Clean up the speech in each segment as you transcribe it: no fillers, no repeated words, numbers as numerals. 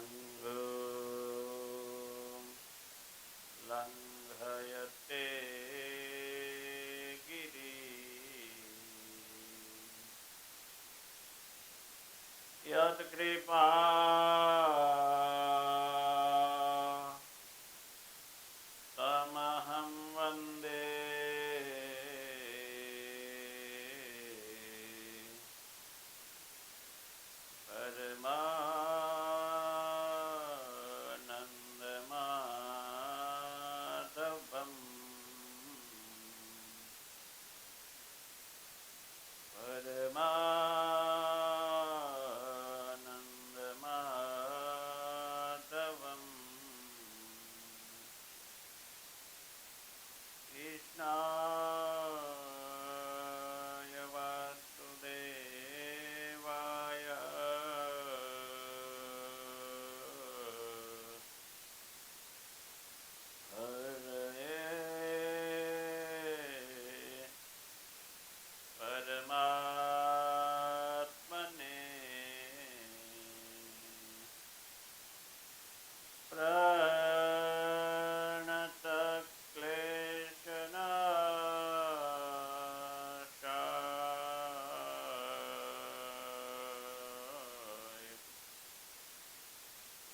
लङ्घो लङ्घयते गिरिं यत्कृपा तमहं वन्दे परमानन्दमाधवम् कृष्णाय वासुदेवाय हरये परमात्मने प्रणतक्लेशनाशाय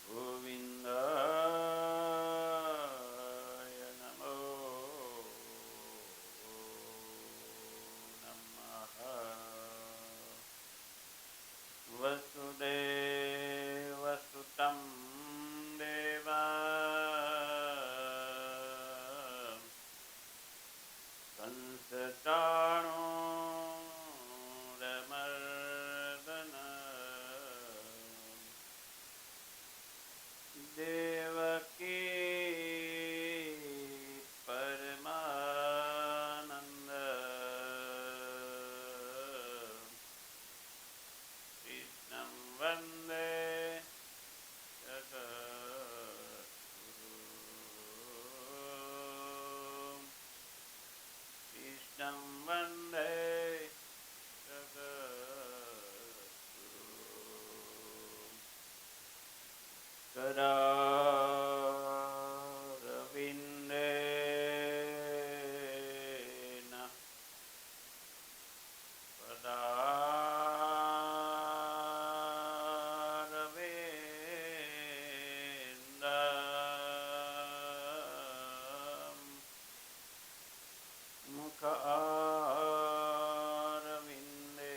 गोविन्दाय नमो नमः। वसुदेवसुतं देवा कंसचाणूरमर्दन देवकी परमानन्द कृष्णं वन्दे जगद्गुरुं कृष्णं वन्दे जगद्गुरुं करारविन्देन पदारविन्दं मुखारविन्दे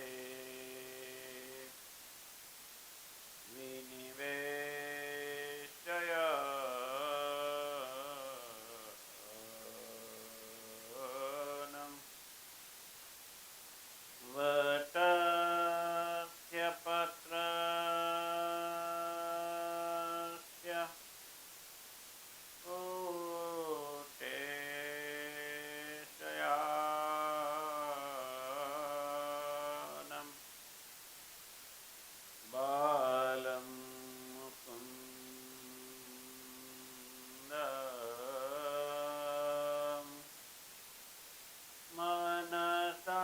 विनिवेशय वटस्य पत्रस्य कोटेशयानं बालं मुकुन्द मनसा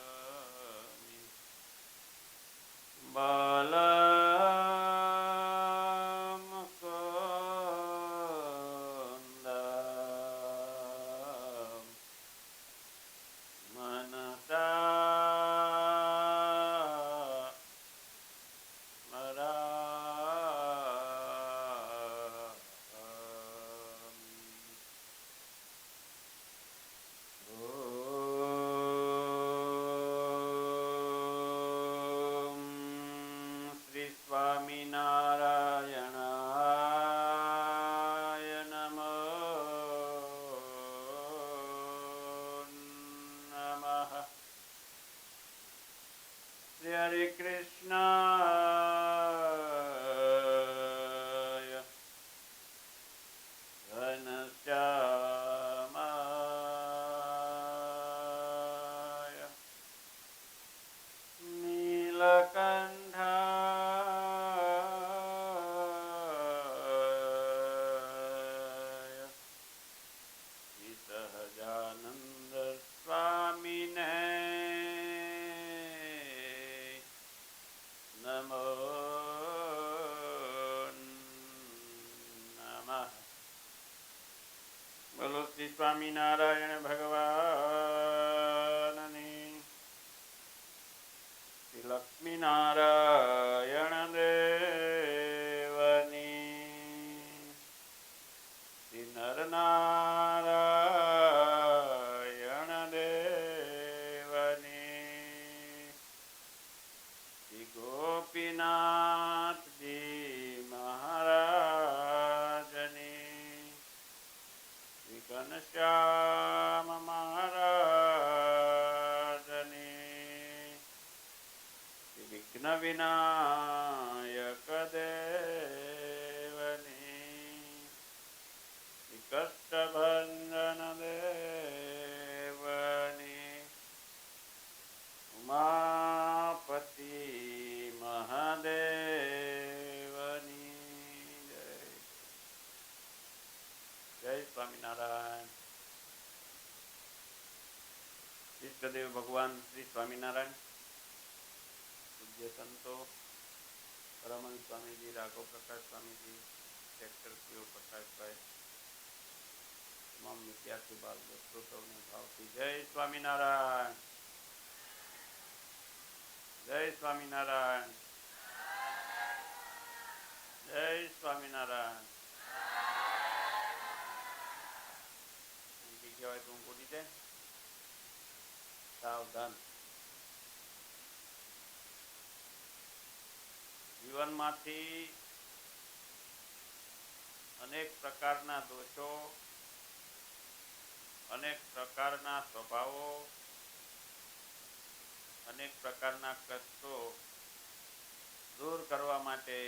स्मरामि बालमुकुन्द मनसा स्मरामि। ॐ श्री स्वामिनारायणाय नमो नमः। श्री हरे कृष्णाय घनश्यामाय नीलकण्ठाय श्री सहजानन्द स्वामी સ્વામિનારાયણ ભગવાનની, શ્રી લક્ષ્મીનારાયણ દેવની, શ્રી નરનારાયણ દેવની, શ્રી ગોપીનાથજી મહારાજની, શ્રી ઘનશ્યામ મહારાજની, શ્રી વિઘ્ન વિનાયક દેવની, શ્રી કષ્ટભંજન દેવની, ઉમાપતિ મહાદેવની જય. જય સ્વામિનારાયણ. ઈષ્ટદેવ ભગવાન શ્રી સ્વામિનારાયણ, પૂજ્ય સંતો પરમહંસ સ્વામીજી, રાઘવ પ્રકાશ સ્વામીજી, ડોક્ટર પીઓ પ્રકાશભાઈ, તમામ વિદ્યાર્થી બાળ દોસ્તો સૌને ભાવથી જય સ્વામિનારાયણ. જય સ્વામિનારાયણ. જય સ્વામિનારાયણ. ઊંઘી ગયા હોય તો ઊંઘ ઉડી જાય. સાવધાન. જીવનમાંથી અનેક પ્રકારના દોષો, અનેક પ્રકારના સ્વભાવો, અનેક પ્રકારના કષ્ટો દૂર કરવા માટે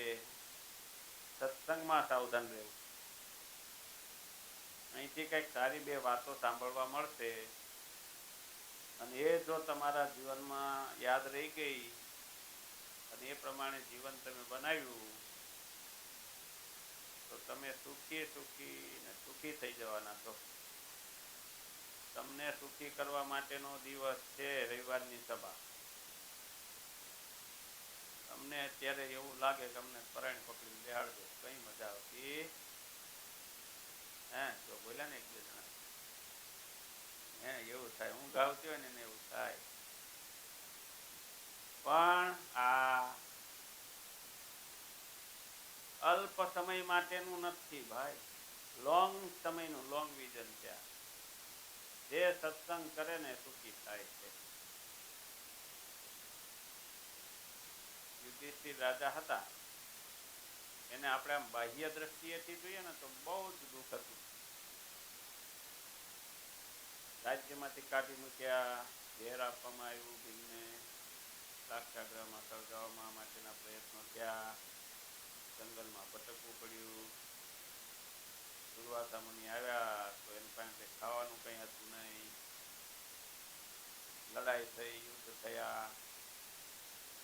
સત્સંગમાં સાવધાન રહેવું. અહીંથી કંઈક સારી બે વાતો સાંભળવા મળશે અને એ જો તમારા જીવનમાં યાદ રહી ગઈ અને એ પ્રમાણે જીવન તમે બનાવ્યું તો તમે સુખી ને સુખી થઈ જવાના છો. તમને સુખી કરવા માટેનો દિવસ છે રવિવારની સભા. તમને અત્યારે એવું લાગે કે અમને પરાયણ પકડીને બેહાડજો, કઈ મજા આવતી હે? જો બોલ્યા ને એક બે જણા હે, એવું થાય. ઊંઘ આવતી હોય ને એવું થાય. પણ આ અલ્પ સમય માટેનું નથી ભાઈ, લોંગ સમયનું, લોંગ વિઝન છે. જે સત્સંગ કરે ને સુખી થાય છે. યુધિષ્ઠિર રાજા હતા, એને આપણે આમ બાહ્ય દ્રષ્ટિએથી જોઈએ ને તો બહુ જ દુઃખ હતું. રાજ્યમાંથી કાઢી મૂક્યા, ઘેર આપવામાં આવ્યું, ભીમને લાક્ષાગ્રહમાં સળગાવવા માટેના પ્રયત્નો થયા, જંગલમાં ભટકવું પડ્યું. દુર્વાસા મુનિ આવ્યા તો એની પાસે ખાવાનું કઈ હતું નહીં. લડાઈ થઈ, યુદ્ધ થયા,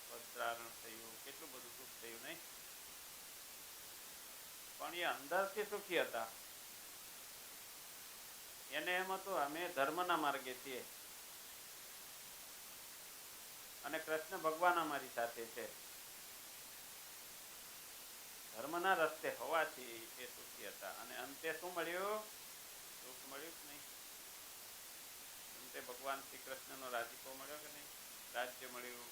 વસ્ત્રારણ થયું, કેટલું બધું દુઃખ થયું નહીં? પણ એ અંદરથી સુખી હતા. એને એમ હતું અમે ધર્મના માર્ગે છીએ અને કૃષ્ણ ભગવાન અમારી સાથે છે. ધર્મના રસ્તે હોવાથી એ સુખી હતા. અને અંતે શું મળ્યું? સુખ મળ્યું કે નહીં? અંતે ભગવાન શ્રી કૃષ્ણનો રાજીપો મળ્યો કે નહીં? રાજ્ય મળ્યું,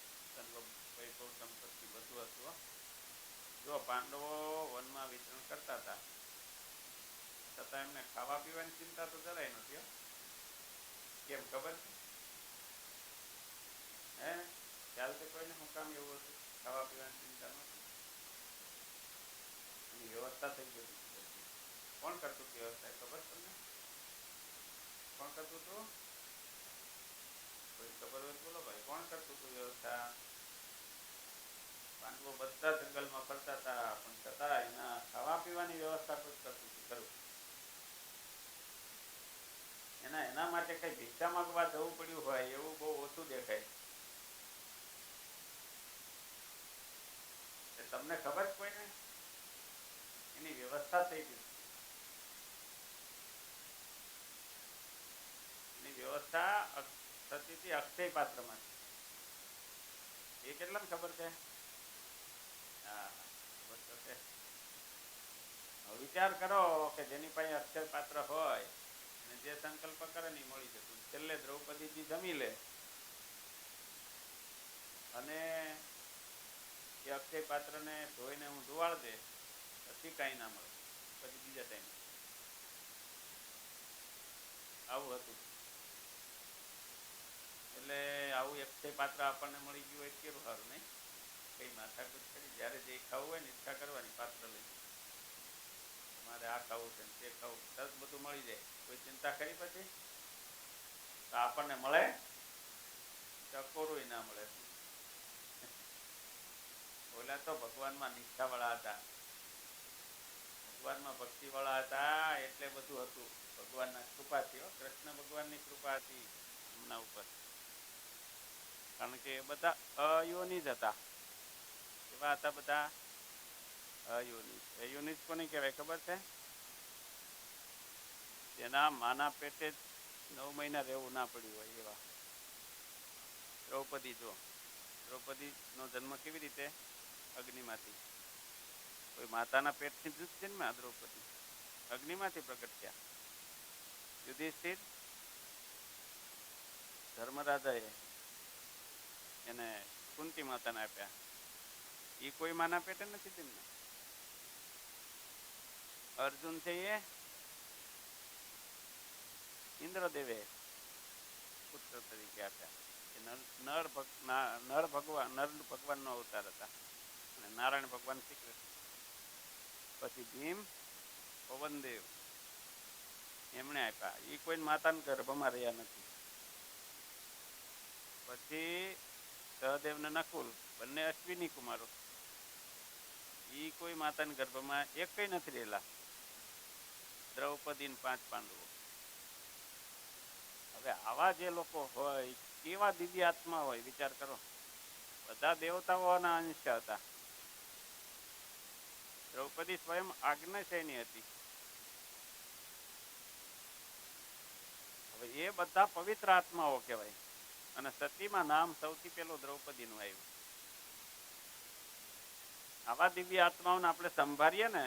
વૈભવ સંપત્તિ બધું હતું. જો પાંડવો વનમાં વિચરણ કરતા હતા છતાં એમને ખાવા પીવાની ચિંતા તો જરાય નથી. કેમ ખબર છે? હે, ખ્યાલ છે કોઈને? શું કામ એવું હતું? ખાવા પીવાની ચિંતા નથી. એની વ્યવસ્થા થઈ ગઈ. કોણ કરતું વ્યવસ્થા? ખબર તમને? કોણ કરતું હતું? કોઈ ખબર હોય બોલો ભાઈ, કોણ કરતું હતું વ્યવસ્થા? પાંડવો બધા જંગલમાં ફરતા હતા પણ છતાં એના ખાવા પીવાની વ્યવસ્થા કોઈ કરતું હતું ખરું? એના માટે કઈ ભિક્ષા માંગવા જવું પડ્યું હોય એવું બહુ ઓછું દેખાય. તમને ખબર કોઈને? એની વ્યવસ્થા થઈ ગઈ. એની વ્યવસ્થા થતી હતી અક્ષય પાત્રમાં. એ કેટલાને ખબર છે? હા, ખબર છે. વિચાર કરો કે જેની પાસે અક્ષય પાત્ર હોય ને જે સંકલ્પ કરે ને એ મળી જતું. છેલ્લે દ્રૌપદીજી જમી લે અને એ અક્ષય પાત્રને ધોઈને હું ધોવાળ દે પછી કાંઈ ના મળે. પછી બીજા ટાઈમ આવું હતું. એટલે આવું અક્ષય પાત્ર આપણને મળી ગયું હોય કેવું સારું નહીં? કઈ માથાકૂટ કરી જ્યારે જે ખાવું હોય ને ઈચ્છા કરવાની પાત્ર લઈ મારે આ ખાવું છે તે ખાવું તરત બધું મળી જાય. કોઈ ચિંતા કરી પછી તો આપણને મળે ટકોરું ના મળે. ઓલા તો ભગવાનમાં નિષ્ઠા વાળા હતા, ભગવાનમાં ભક્તિ વાળા હતા એટલે બધું હતું. ભગવાનના કૃપાથી કૃષ્ણ ભગવાનની કૃપા હતી એમના ઉપર. કારણ કે એ બધા અયોનિ જ હતા. એવા હતા બધા અયોનિ. અયોનિ કોને કહેવાય ખબર છે? જેના માના પેટે 9 મહિના રહેવું ના પડ્યું હોય એવા. દ્રૌપદી જો દ્રૌપદીનો જન્મ કેવી રીતે? અગ્નિમાંથી. કોઈ માતાના પેટથી જ જન્મ્યા દ્રૌપદી, અગ્નિમાંથી પ્રગટ થયા. યુધિષ્ઠિર ધર્મરાજાએ એને કુંતી માતાને આપ્યા. એ કોઈ માના પેટે નથી જન્મ્યા. અર્જુન છે એ ઇન્દ્રદેવે પુત્ર તરીકે આપ્યા. નર ભગવાનનો અવતાર હતા અને નારાયણ ભગવાન શ્રી કૃષ્ણ. પછી ભીમ પવનદેવ એમણે આપ્યા. એ કોઈ માતાના ગર્ભમાં રહ્યા નથી. પછી સહદેવ ને નકુલ બંને અશ્વિની કુમારો. એ કોઈ માતાના ગર્ભમાં એક કઈ નથી રહેલા. દ્રૌપદી 5 પાંડવો. હવે આવા જે લોકો હોય કેવા દિવ્ય આત્મા હોય વિચાર કરો. બધા દેવતાઓના અંશ હતા. દ્રૌપદી સ્વયં આજ્ઞાશયની હતી. હવે એ બધા પવિત્ર આત્માઓ કહેવાય. અને સતીમાં નામ સૌથી પહેલું દ્રૌપદીનું આવ્યું. આવા દિવ્ય આત્માઓને આપણે સંભાળીએ ને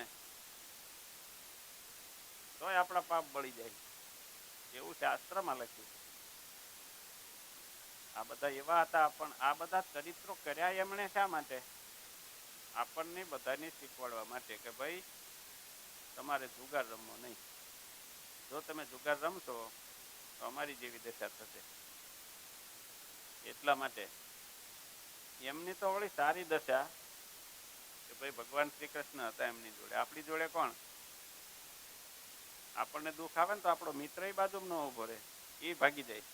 તોય આપણા પાપ બળી જાય એવું શાસ્ત્રમાં લખ્યું. આ બધા એવા હતા. પણ આ બધા ચરિત્રો કર્યા એમણે શા માટે? આપણને બધાને શીખવાડવા માટે કે ભાઈ તમારે જુગાર રમવો નહીં. જો તમે જુગાર રમશો તો અમારી જેવી દશા થશે. એટલા માટે એમની તો વળી સારી દશા કે ભાઈ ભગવાન શ્રી કૃષ્ણ હતા એમની જોડે. આપણી જોડે કોણ? આપણને દુઃખ આવે ને તો આપણો મિત્ર એ બાજુમાં ન ઉભો રહે, એ ભાગી જાય.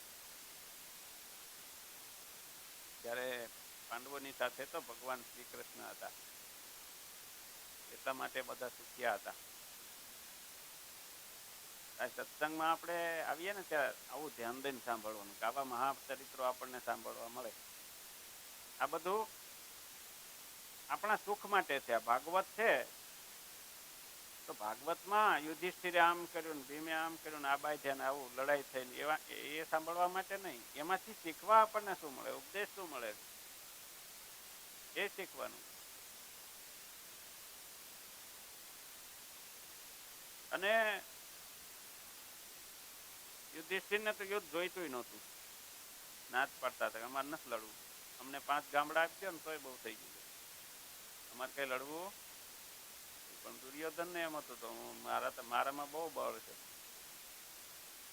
ત્યારે પાંડવોની સાથે તો ભગવાન શ્રી કૃષ્ણ હતા. એટલા માટે બધા સુખ્યા હતા. સત્સંગમાં આપણે આવીએ ને ત્યારે આવું ધ્યાન દઈને સાંભળવાનું કે આવા મહાચરિત્રો આપણને સાંભળવા મળે. આ બધું આપણા સુખ માટે છે. આ ભાગવત છે તો ભાગવતમાં યુધિષ્ઠિરે આમ કર્યું ને ભીમે આમ કર્યું ને આ બાઈ છે ને આવું લડાઈ થઈ ને એવા એ સાંભળવા માટે નહીં. એમાંથી શીખવા આપણને શું મળે? ઉપદેશ શું મળે એ શીખવાનું. અને યુધિષ્ઠિરને તો યુદ્ધ જોઈતું નહોતું. નાચ પાડતા હતા અમારે નથી લડવું. અમને 5 ગામડા આપજો ને તોય બહુ થઈ ગયું. અમારે કઈ લડવું. પણ દુર્યોધન ને એમ હતું તો મારામાં બહુ બળ છે,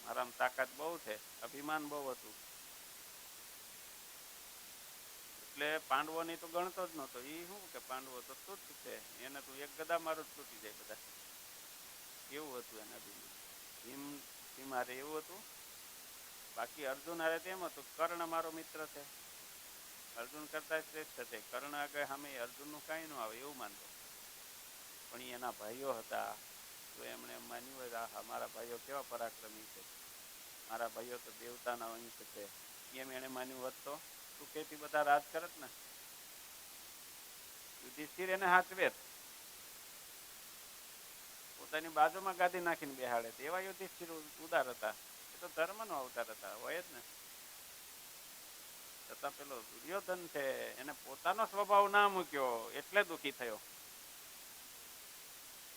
મારામાં તાકાત બહુ છે, અભિમાન બહુ હતું. એટલે પાંડવોની તો ગણતો જ નહોતો. એ શું કે પાંડવો તો તૂટ છે, એને તું એક ગદા મારું જ તૂટી જાય બધા. એવું હતું એને અભિમાન. ભીમ હારે એવું હતું. બાકી અર્જુન હારે તેમ હતું કર્ણ મારો મિત્ર છે, અર્જુન કરતા શ્રેષ્ઠ છે. કર્ણ આગળ સામે અર્જુનનું કાંઈ ન આવે એવું માનતો. પણ એના ભાઈઓ હતા તો એમણે માન્યું હોય હા મારા ભાઈઓ કેવા પરાક્રમી છે, મારા ભાઈઓ તો દેવતાના અંશ છે. એમ એને માન્યું હોત તો સુખેથી બધા રાજ કરત ને. યુધિષ્ઠિર એને હાચવે, પોતાની બાજુમાં ગાદી નાખીને બેહાડે. એવા યુધિષ્ઠિર ઉદાર હતા. એ તો ધર્મનો અવતાર હતા, હોય જ ને. છતાં પેલો દુર્યોધન છે એને પોતાનો સ્વભાવ ના મૂક્યો એટલે દુઃખી થયો.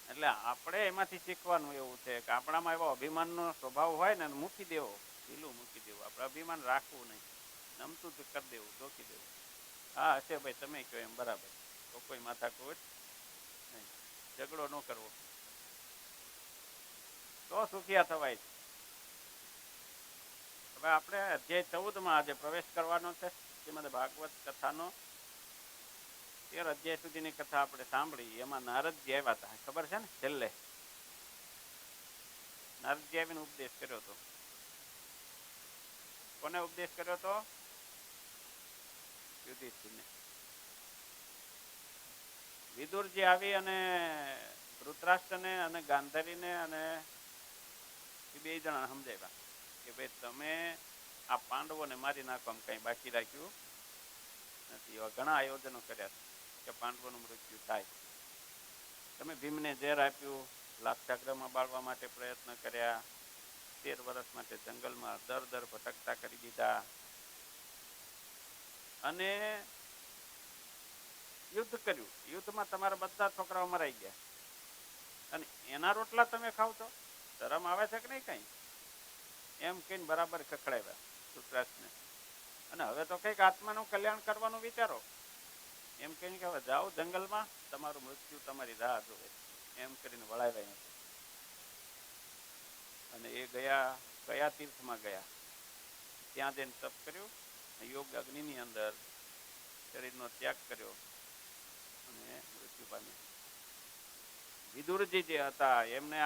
એટલે આપણે એમાંથી શીખવાનું એવું છે કે આપણામાં એવો અભિમાનનો સ્વભાવ હોય ને મૂકી દેવો, ઢીલું મૂકી દેવું, આપણે અભિમાન રાખવું નહીં, નમતું જ કરી દેવું, ઢોકી દેવું. હા હશે ભાઈ, તમે કહો એમ બરાબર, તો કોઈ માથાકૂટ નહીં, ઝઘડો ન કરવો, તો સુખિયા થવાય. હવે આપણે અધ્યાય 14 આજે પ્રવેશ કરવાનો છે. શ્રીમદ ભાગવત કથાનો 13 અધ્યાય સુધીની કથા આપણે સાંભળી. એમાં નારદજી આવ્યા હતા, ખબર છે ને? છેલ્લે નારદજી આવીને ઉપદેશ કર્યો હતો. કોને ઉપદેશ કર્યો હતો? યુધિષ્ઠિરને. વિદુરજી આવી અને ધૃતરાષ્ટ્રને અને ગાંધારીને અને એ 2 જણા સમજાવ્યા કે ભાઈ તમે આ પાંડવોને મારી નાખવામાં કઈ બાકી રાખ્યું નથી. એવા ઘણા આયોજનો કર્યા કે પાંડવોનું મૃત્યુ થાય. તમે ભીમને ઝેર આપ્યું, લાક્ષાગ્રહમાં બાળવા માટે પ્રયત્ન કર્યા, 13 વર્ષ માટે જંગલમાં દર ભટકતા કરી દીધા, અને યુદ્ધ કર્યું. યુદ્ધમાં તમારા બધા છોકરાઓ મરાઈ ગયા, અને એના રોટલા તમે ખાવ છો? શરમ આવે છે કે નહીં કઈ? એમ કહીને બરાબર ખખડાવ્યા ધૃતરાષ્ટ્રને. અને હવે તો કંઈક આત્માનું કલ્યાણ કરવાનું વિચારો, એમ કહીને કે હવે જાઓ જંગલમાં, તમારું મૃત્યુ તમારી રાહ જોવે, એમ કરીને વળાવ્યા. અને એ કયા તીર્થમાં ગયા, ત્યાં જઈને તપ કર્યું, યોગ અગ્નિની અંદર શરીરનો ત્યાગ કર્યો અને મૃત્યુ પામ્યા. વિદુરજી જે હતા એમને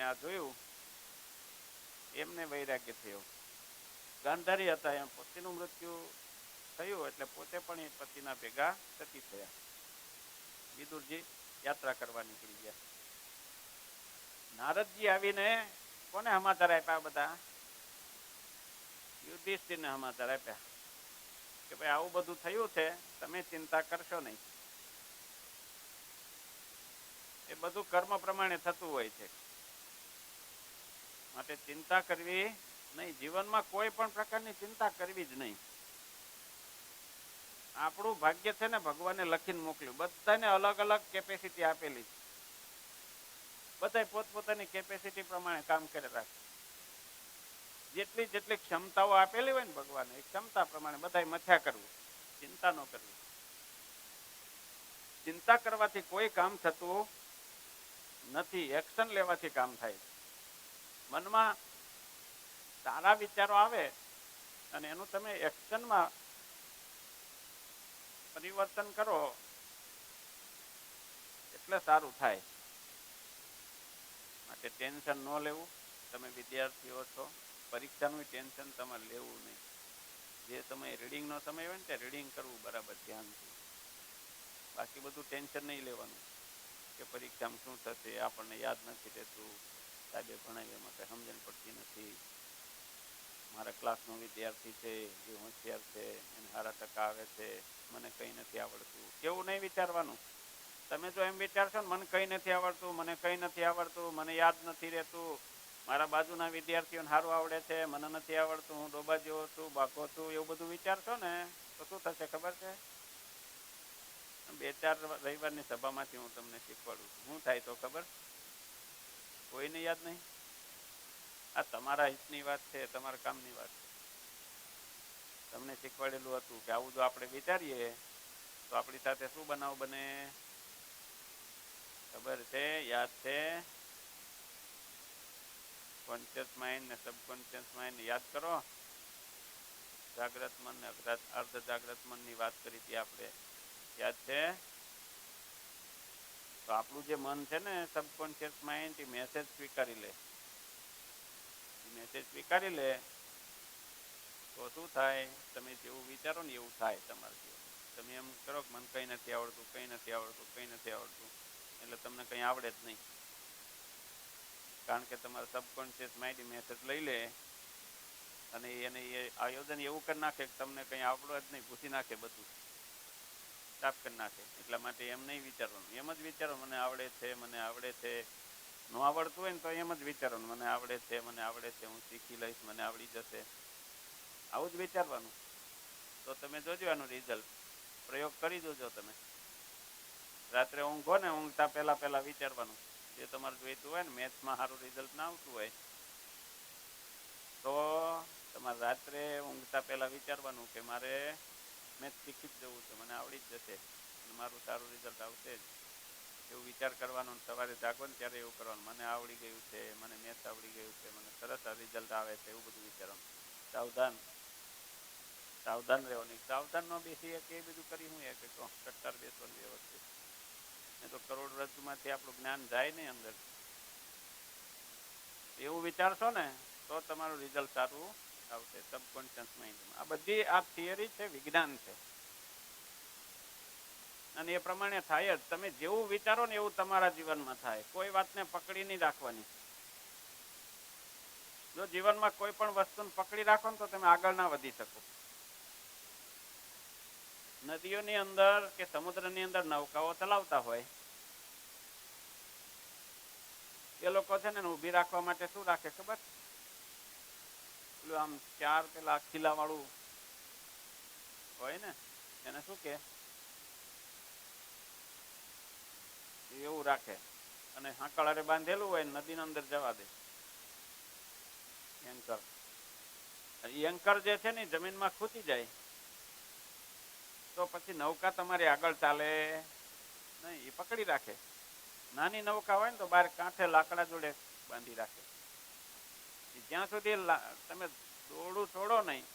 આ જોયું, એમને વૈરાગ્ય થયો. ગાંધારી હતા, એમ પતિનું મૃત્યુ થયું એટલે પોતે પણ એ પતિના ભેગા સતી થયા. વિદુરજી યાત્રા કરવા નીકળી ગયા. નારદજી આવીને કોને સમાચાર આપ્યા? બધા યુધિષ્ઠિરને સમાચાર આપ્યા કે ભાઈ આવું બધું થયું છે, તમે ચિંતા કરશો નહીં. એ બધું કર્મ પ્રમાણે થતું હોય છે, માટે ચિંતા કરવી નહીં. જીવનમાં કોઈ પણ પ્રકારની ચિંતા કરવી જ નહીં. આપણું ભાગ્ય છે ને ભગવાને લખીને મોકલ્યું. બધાને અલગ અલગ કેપેસિટી આપેલી છે. બધા પોતપોતાની કેપેસિટી પ્રમાણે કામ કરી રાખે. જેટલી ક્ષમતાઓ આપેલી હોય ને ભગવાને, એ ક્ષમતા પ્રમાણે બધાય મથ્યા કરવું, ચિંતા ન કરવી. ચિંતા કરવાથી કોઈ કામ થતું નથી, એક્શન લેવાથી કામ થાય. મનમાં સારા વિચારો આવે અને એનું તમે એક્શનમાં પરિવર્તન કરો એટલે સારું થાય. માટે ટેન્શન ન લેવું. તમે વિદ્યાર્થીઓ છો, પરીક્ષાનું ટેન્શન તમારે લેવું નહીં. જે સમય રીડિંગનો સમય હોય ને તે રીડિંગ કરવું બરાબર ધ્યાનથી. બાકી બધું ટેન્શન નહીં લેવાનું કે પરીક્ષામાં શું થશે, આપણને યાદ નથી રહેતું, સાહેબે ભણાવ્યું એમાં કંઈ સમજણ પડતી નથી, મારા ક્લાસનો વિદ્યાર્થી છે એ હોશિયાર છે, એને સારા ટકા આવે છે, મને કંઈ નથી આવડતું. કેવું નહીં વિચારવાનું. તમે જો એમ વિચારશો ને મને કંઈ નથી આવડતું, મને કંઈ નથી આવડતું, મને યાદ નથી રહેતું, મારા બાજુના વિદ્યાર્થીઓને સારું આવડે છે, મને નથી આવડતું, હું ડોબા જેવો છું, બાકો છું, એવું બધું વિચારશો ને તો શું થશે ખબર છે? 2-4 રવિવારની સભામાંથી હું તમને શીખવાડું છું. શું થાય તો ખબર? કોઈને યાદ નહીં. આ તમારા હિતની વાત છે, તમારા કામની વાત છે. તમને શીખવાડેલું હતું કે આવું જો આપણે વિચારીએ તો આપણી સાથે શું બનાવ બને ખબર છે? યાદ છે? કોન્શિયસ માઇન્ડ ને સબકોન્શિયસ માઇન્ડ યાદ કરો. જાગ્રત મન ને અર્ધ જાગ્રત મનની વાત કરી હતી આપણે, યાદ છે? તો આપણું જે મન છે ને સબકોન્શિયસ માઇન્ડ, એ મેસેજ સ્વીકારી લે. મેસેજ સ્વીકારી લે તો શું થાય? તમે જેવું વિચારો ને એવું થાય તમારે જીવન. તમે એમ કરો કે મને કંઈ નથી આવડતું, કંઈ નથી આવડતું, કંઈ નથી આવડતું, એટલે તમને કંઈ આવડે જ નહીં. કારણ કે તમારા સબકોન્શિયસ માઇન્ડ મેસેજ લઈ લે અને એને એ આયોજન એવું કરી નાખે કે તમને કંઈ આવડે જ નહીં, પૂછી નાખે, બધું સાફ કરી નાખે. એટલા માટે એમ નહીં વિચારવાનું. એમ જ વિચારો મને આવડે છે, મને આવડે છે. ન આવડતું હોય ને તો એમ જ વિચારવાનું મને આવડે છે, મને આવડે છે, હું શીખી લઈશ, મને આવડી જશે. આવું જ વિચારવાનું. તો તમે જોજો આનું રિઝલ્ટ. પ્રયોગ કરી જોજો તમે. રાત્રે ઊંઘો ને, ઊંઘતા પહેલા વિચારવાનું. જે તમારે જોઈતું હોય ને, મેથ્સમાં સારું રિઝલ્ટ ના આવતું હોય તો તમારે રાત્રે ઊંઘતા પહેલા વિચારવાનું કે મારે મેથ્સ શીખી જ જવું છે, મને આવડી જ જશે અને મારું સારું રિઝલ્ટ આવશે જ, એવું વિચાર કરવાનો. સવારે જાગો ને ત્યારે એવું કરવાનું, મને આવડી ગયું છે, મને મેથ્સ આવડી ગયું છે, મને સરસ રિઝલ્ટ આવે છે, એવું બધું વિચારવાનું. સાવધાન સાવધાન રહેવાની. સાવધાન ન બેસી કે બધું કરી હું કે કટ્ટાર બેસવાનું વ્યવસ્થિત. એ તો કરોડરજ્જુમાંથી આપણું જ્ઞાન જાય નહીં અંદર. એવું વિચારશો ને તો તમારું રિઝલ્ટ સારું આવશે સબકોન્શિયસ માઇન્ડમાં. આ બધી આ થિયરી છે, વિજ્ઞાન છે, અને એ પ્રમાણે થાય જ. તમે જેવું વિચારો ને એવું તમારા જીવનમાં થાય. કોઈ વાતને પકડી નહીં રાખવાની. જો જીવનમાં કોઈ પણ વસ્તુને પકડી રાખો ને તો તમે આગળ ના વધી શકો. નદીઓની અંદર કે સમુદ્રની અંદર નૌકાઓ ચલાવતા હોય એ લોકો છે ને ઊભી રાખવા માટે શું રાખે ખબર? પેલું આમ 4 પેલા ખીલા વાળું હોય ને, એને શું કે, એવું રાખે અને હાંકળારે બાંધેલું હોય, નદીની અંદર જવા દે. એન્કર. એન્કર જે છે ને જમીનમાં ખૂંચી જાય તો પછી નૌકા તમારી આગળ ચાલે નહીં, એ પકડી રાખે. નાની નૌકા હોય ને તો બહાર કાંઠે લાકડા જોડે બાંધી રાખે. જ્યાં સુધી તમે દોરડું છોડો નહીં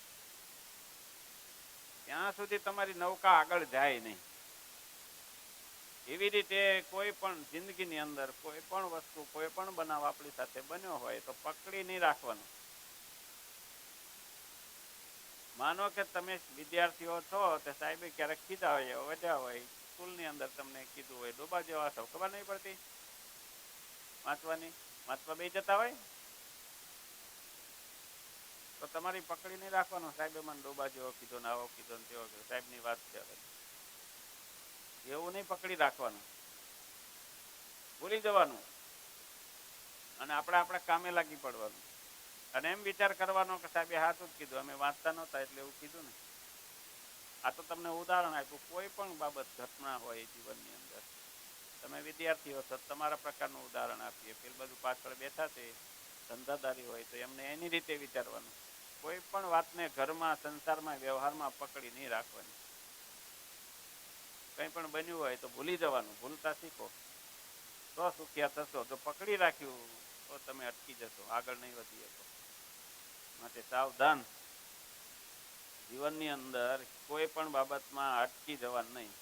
ત્યાં સુધી તમારી નૌકા આગળ જાય નહીં. એવી રીતે કોઈ પણ જિંદગીની અંદર કોઈ પણ વસ્તુ, કોઈ પણ બનાવ આપણી સાથે બન્યો હોય તો પકડી નહીં રાખવાનું. માનો કે તમે વિદ્યાર્થીઓ છો તે સાહેબે ક્યારેક કીધા હોય, વધ્યા હોય, સ્કૂલની અંદર તમને કીધું હોય ડોબા જેવા છો, ખબર નહીં પડતી વાંચવા બે જતા હોય તો તમારી પકડી નહીં રાખવાનું. સાહેબે મને ડોબા જેવો કીધો ને આવો કીધો ને તેવો કીધો, સાહેબની વાત છે, એવું નહીં પકડી રાખવાનું, ભૂલી જવાનું અને આપણા કામે લાગી પડવાનું. અને એમ વિચાર કરવાનો કે સાહેબે સાચું જ કીધું, અમે વાંચતા નહોતા એટલે એવું કીધું ને. આ તો તમને ઉદાહરણ આપ્યું. કોઈ પણ બાબત ઘટના હોય જીવનની અંદર, તમે વિદ્યાર્થીઓ છો, તમારા પ્રકારનું ઉદાહરણ આપીએ. પેલી બાજુ પાછળ બેઠા છે ધંધાદારી હોય તો એમને એની રીતે વિચારવાનું. કોઈ પણ વાતને ઘરમાં, સંસારમાં, વ્યવહારમાં પકડી નહીં રાખવાની. કંઈ પણ બન્યું હોય તો ભૂલી જવાનું, ભૂલતા શીખો તો સુખિયા થશો. જો પકડી રાખ્યું તો તમે અટકી જશો, આગળ નહીં વધી શકો. માટે સાવધાન. જીવનની અંદર કોઈ પણ બાબતમાં અટકી જવાનું નહીં.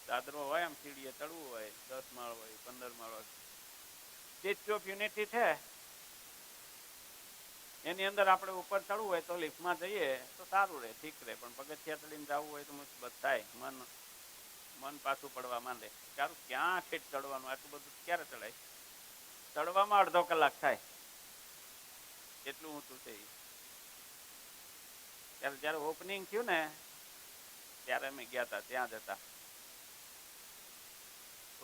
દાદરો હોય, આમ સીડીએ ચડવું હોય, 10 માળ હોય, 15 માળ હોય, સ્ટેચ્યુ ઓફ યુનિટી છે એની અંદર આપણે ઉપર ચડવું હોય તો લિફ્ટમાં જઈએ તો સારું રહે, ઠીક રહે. પણ પગથિયા ચડીને જવું હોય તો મુસીબત થાય, મન પાછું પડવા માંડે. ક્યાં ઠેઠ ચડવાનું, આટલું બધું ક્યારે ચડાય? ચડવામાં અડધો કલાક થાય, એટલું ઊંચું છે. ત્યારે જયારે ઓપનિંગ થયું ને ત્યારે અમે ગયા હતા, ત્યાં જતા.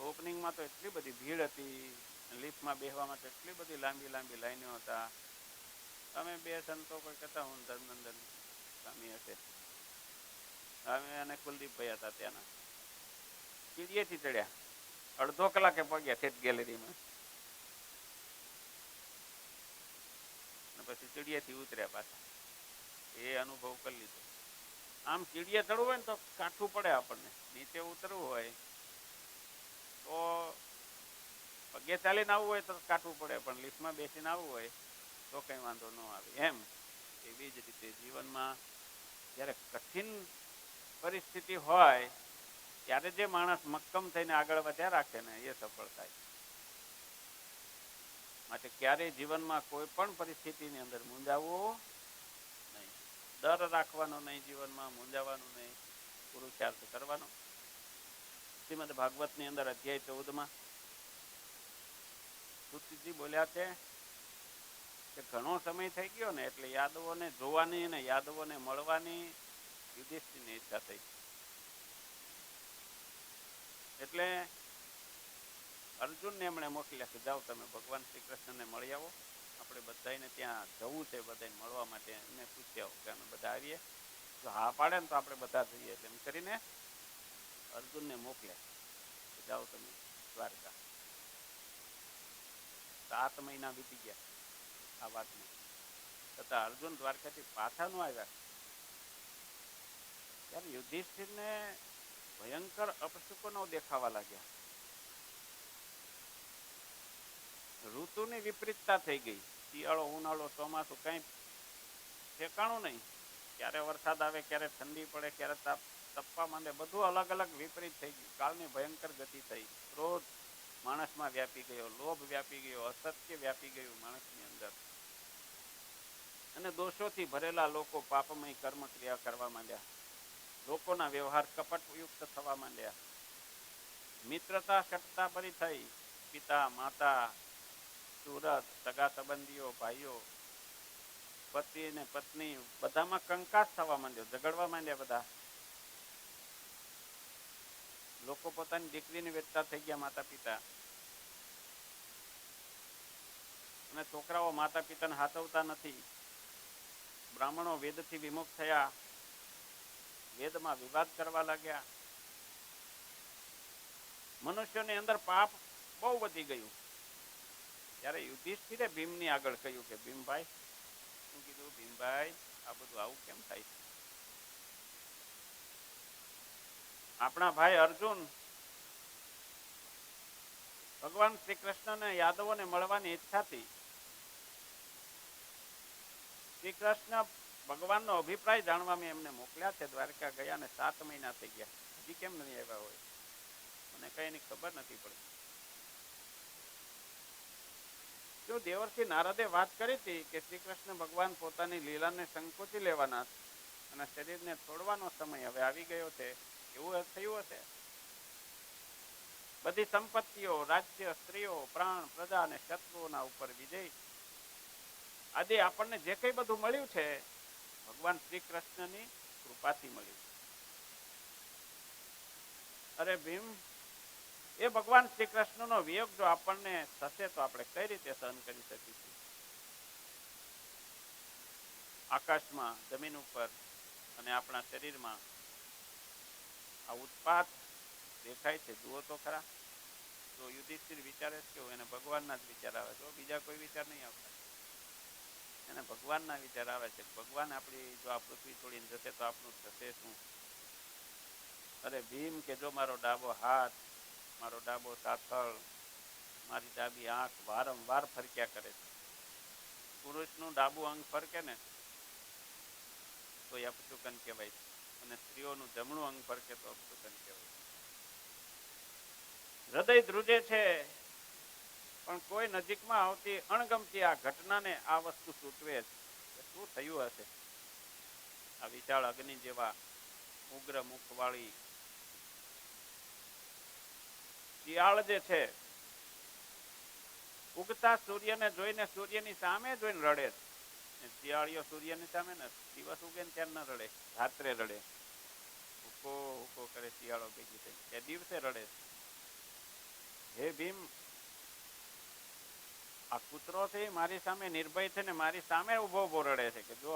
ઓપનિંગમાં તો એટલી બધી ભીડ હતી, લિફ્ટમાં બેસવા માટે એટલી બધી લાંબી લાંબી લાઈનો હતા. અમે બે સંતો કોઈ કહેતા, હું ધર્મનંદન સ્વામી હશે, અમે અને કુલદીપભાઈ હતા ત્યાંના. સીડીએથી ચડ્યા, અડધો કલાકે પગ્યા ઠેઠ ગેલેરીમાં, પછી સીડીએથી ઉતર્યા પાછા. એ અનુભવ કરી લીધો. આમ સીડીએ ચડવું હોય ને તો કાઠું પડે આપણને, નીચે ઉતરવું હોય તો પગે ચાલીને આવવું હોય તો કાઠું પડે, પણ લિફ્ટમાં બેસીને આવવું હોય તો કંઈ વાંધો ન આવે. એમ એવી જ રીતે જીવનમાં જ્યારે કઠિન પરિસ્થિતિ હોય ત્યારે જે માણસ મક્કમ થઈને આગળ વધ્યા રાખે ને એ સફળ થાય. માટે ક્યારેય જીવનમાં કોઈ પણ પરિસ્થિતિની અંદર મૂંઝાવવું નહીં, ડર રાખવાનો નહીં, જીવનમાં મૂંઝાવાનું નહીં, પુરુષાર્થ કરવાનો. શ્રીમદ ભાગવતની અંદર અધ્યાય 14માં સુતજી બોલ્યા છે કે ઘણો સમય થઈ ગયો ને એટલે યાદવોને જોવાની અને યાદવોને મળવાની યુધિષ્ઠિરની ઈચ્છા થઈ. એટલે અર્જુનને એમણે મોકલ્યા કે જાઓ તમે ભગવાન શ્રી કૃષ્ણને મળી આવો, આપણે બધાને ત્યાં જવું છે, બધાને મળવા માટે. એમને પૂછી આવો કે અમે બધા આવીએ, જો હા પાડે ને તો આપણે બધા જઈએ. એમ કરીને અર્જુનને મોકલ્યા. જાઓ તમે દ્વારકા. 7 મહિના વીતી ગયા આ વાતને, છતાં અર્જુન દ્વારકાથી પાછા ન આવ્યા. ત્યારે યુધિષ્ઠિરને ભયંકર અપશુકનો દેખાવા લાગ્યા. ઋતુની વિપરીતતા થઈ ગઈ. શિયાળો, ઉનાળો, ચોમાસું કઈ ઠેકાણું નહીં. ક્યારે વરસાદ આવે, ક્યારે ઠંડી પડે, ક્યારે તપવા માંડે, બધું અલગ અલગ વિપરીત થઈ ગયું. કાળની ભયંકર ગતિ થઈ. ક્રોધ માણસમાં વ્યાપી ગયો, લોભ વ્યાપી ગયો, અસત્ય વ્યાપી ગયું માણસની અંદર, અને દોષોથી ભરેલા લોકો પાપમય કર્મ ક્રિયા કરવા માંડ્યા. લોકોના વ્યવહાર કપટયુક્ત થવા માંડ્યા. મિત્રતા કટતા ભરી થઈ. પિતા, માતા, સુરત, સગા સંબંધીઓ, ભાઈઓ, પતિ ને પત્ની, બધામાં કંકાસ થવા માંડ્યો, ઝઘડવા માંડ્યા બધા. લોકો પોતાની દીકરીને વેચતા થઈ ગયા, માતા પિતા. અને છોકરાઓ માતા પિતાને હાચવતા નથી. બ્રાહ્મણો વેદથી વિમુખ થયા, વેદમાં વિવાદ કરવા લાગ્યા. મનુષ્યોની અંદર પાપ બહુ વધી ગયું. ત્યારે યુધિષ્ઠિરે ભીમની આગળ કહ્યું કે ભીમભાઈ, શું કીધું? ભીમભાઈ, આ બધું આવું કેમ થાય છે? આપણા ભાઈ અર્જુન ભગવાન શ્રી કૃષ્ણને યાદવોને મળવાની ઈચ્છાથી શ્રી કૃષ્ણ ભગવાનનો અભિપ્રાય જાણવા મેં એમને મોકલ્યા છે. દ્વારકા ગયા ને 7 મહિના થઈ ગયા, હજી કેમ નહીં આવ્યા હોય? મને કઈ એની ખબર નથી પડતી. જો દેવર્ષિ નારદે વાત કરી હતી કે શ્રી કૃષ્ણ ભગવાન પોતાની લીલાને સંકોચી લેવાના અને શરીરને છોડવાનો સમય હવે આવી ગયો છે, એવું થયું હશે. બધી સંપત્તિઓ, રાજ્ય, સ્ત્રીઓ, પ્રાણ, પ્રજા અને શત્રુઓના ઉપર વિજય આજે આપણને જે કઈ બધું મળ્યું છે, ભગવાન શ્રી કૃષ્ણની કૃપાથી મળ્યું. અરે ભીમ, એ ભગવાન શ્રી કૃષ્ણનો વિયોગ જો આપણને થશે તો આપણે કઈ રીતે સહન કરી શકીશું? આકાશમાં, જમીન ઉપર અને આપણા શરીરમાં આ ઉત્પાત દેખાય છે, જુઓ તો ખરા. તો યુધિષ્ઠિર વિચારે છે કે એને ભગવાનના જ વિચાર આવે છે, બીજા કોઈ વિચાર નહીં આવતા. એને ભગવાનના વિચાર આવે છે. ભગવાન આપણી જો આ પૃથ્વી છોડીને જશે તો આપણું થશે શું? અરે ભીમ, કે જો મારો ડાબો હાથ, મારો ડાબો સાથળ, મારી ડાબી આંખ વારંવાર ફરક્યા કરે છે. પુરુષનું ડાબું અંગ ફરકે ને તો એ અપશુકન કહેવાય છે, અને સ્ત્રીઓનું જમણું અંગ ફરકે તો અપશુકન કહેવાય. હૃદય ધ્રુજે છે, પણ કોઈ નજીકમાં આવતી અણગમતી આ ઘટનાને આ વસ્તુ સૂચવે છે. શું થયું હશે? આ વિશાળ અગ્નિ જેવા ઉગ્ર મુખવાળી શિયાળ જે છે, ઉગતા સૂર્યને જોઈને સૂર્યની સામે જોઈને રડે છે. શિયાળીઓ સૂર્યની સામે ને દિવસ ઉગે ને ત્યારે ન રડે, રાત્રે રડે. હુકો હુકો કરે શિયાળો ભેગી થઈ, એ દિવસે રડે. હે ભીમ, આ કૂતરો છે મારી સામે નિર્ભય છે ને મારી સામે ઉભો ઉભો રડે છે કે જો.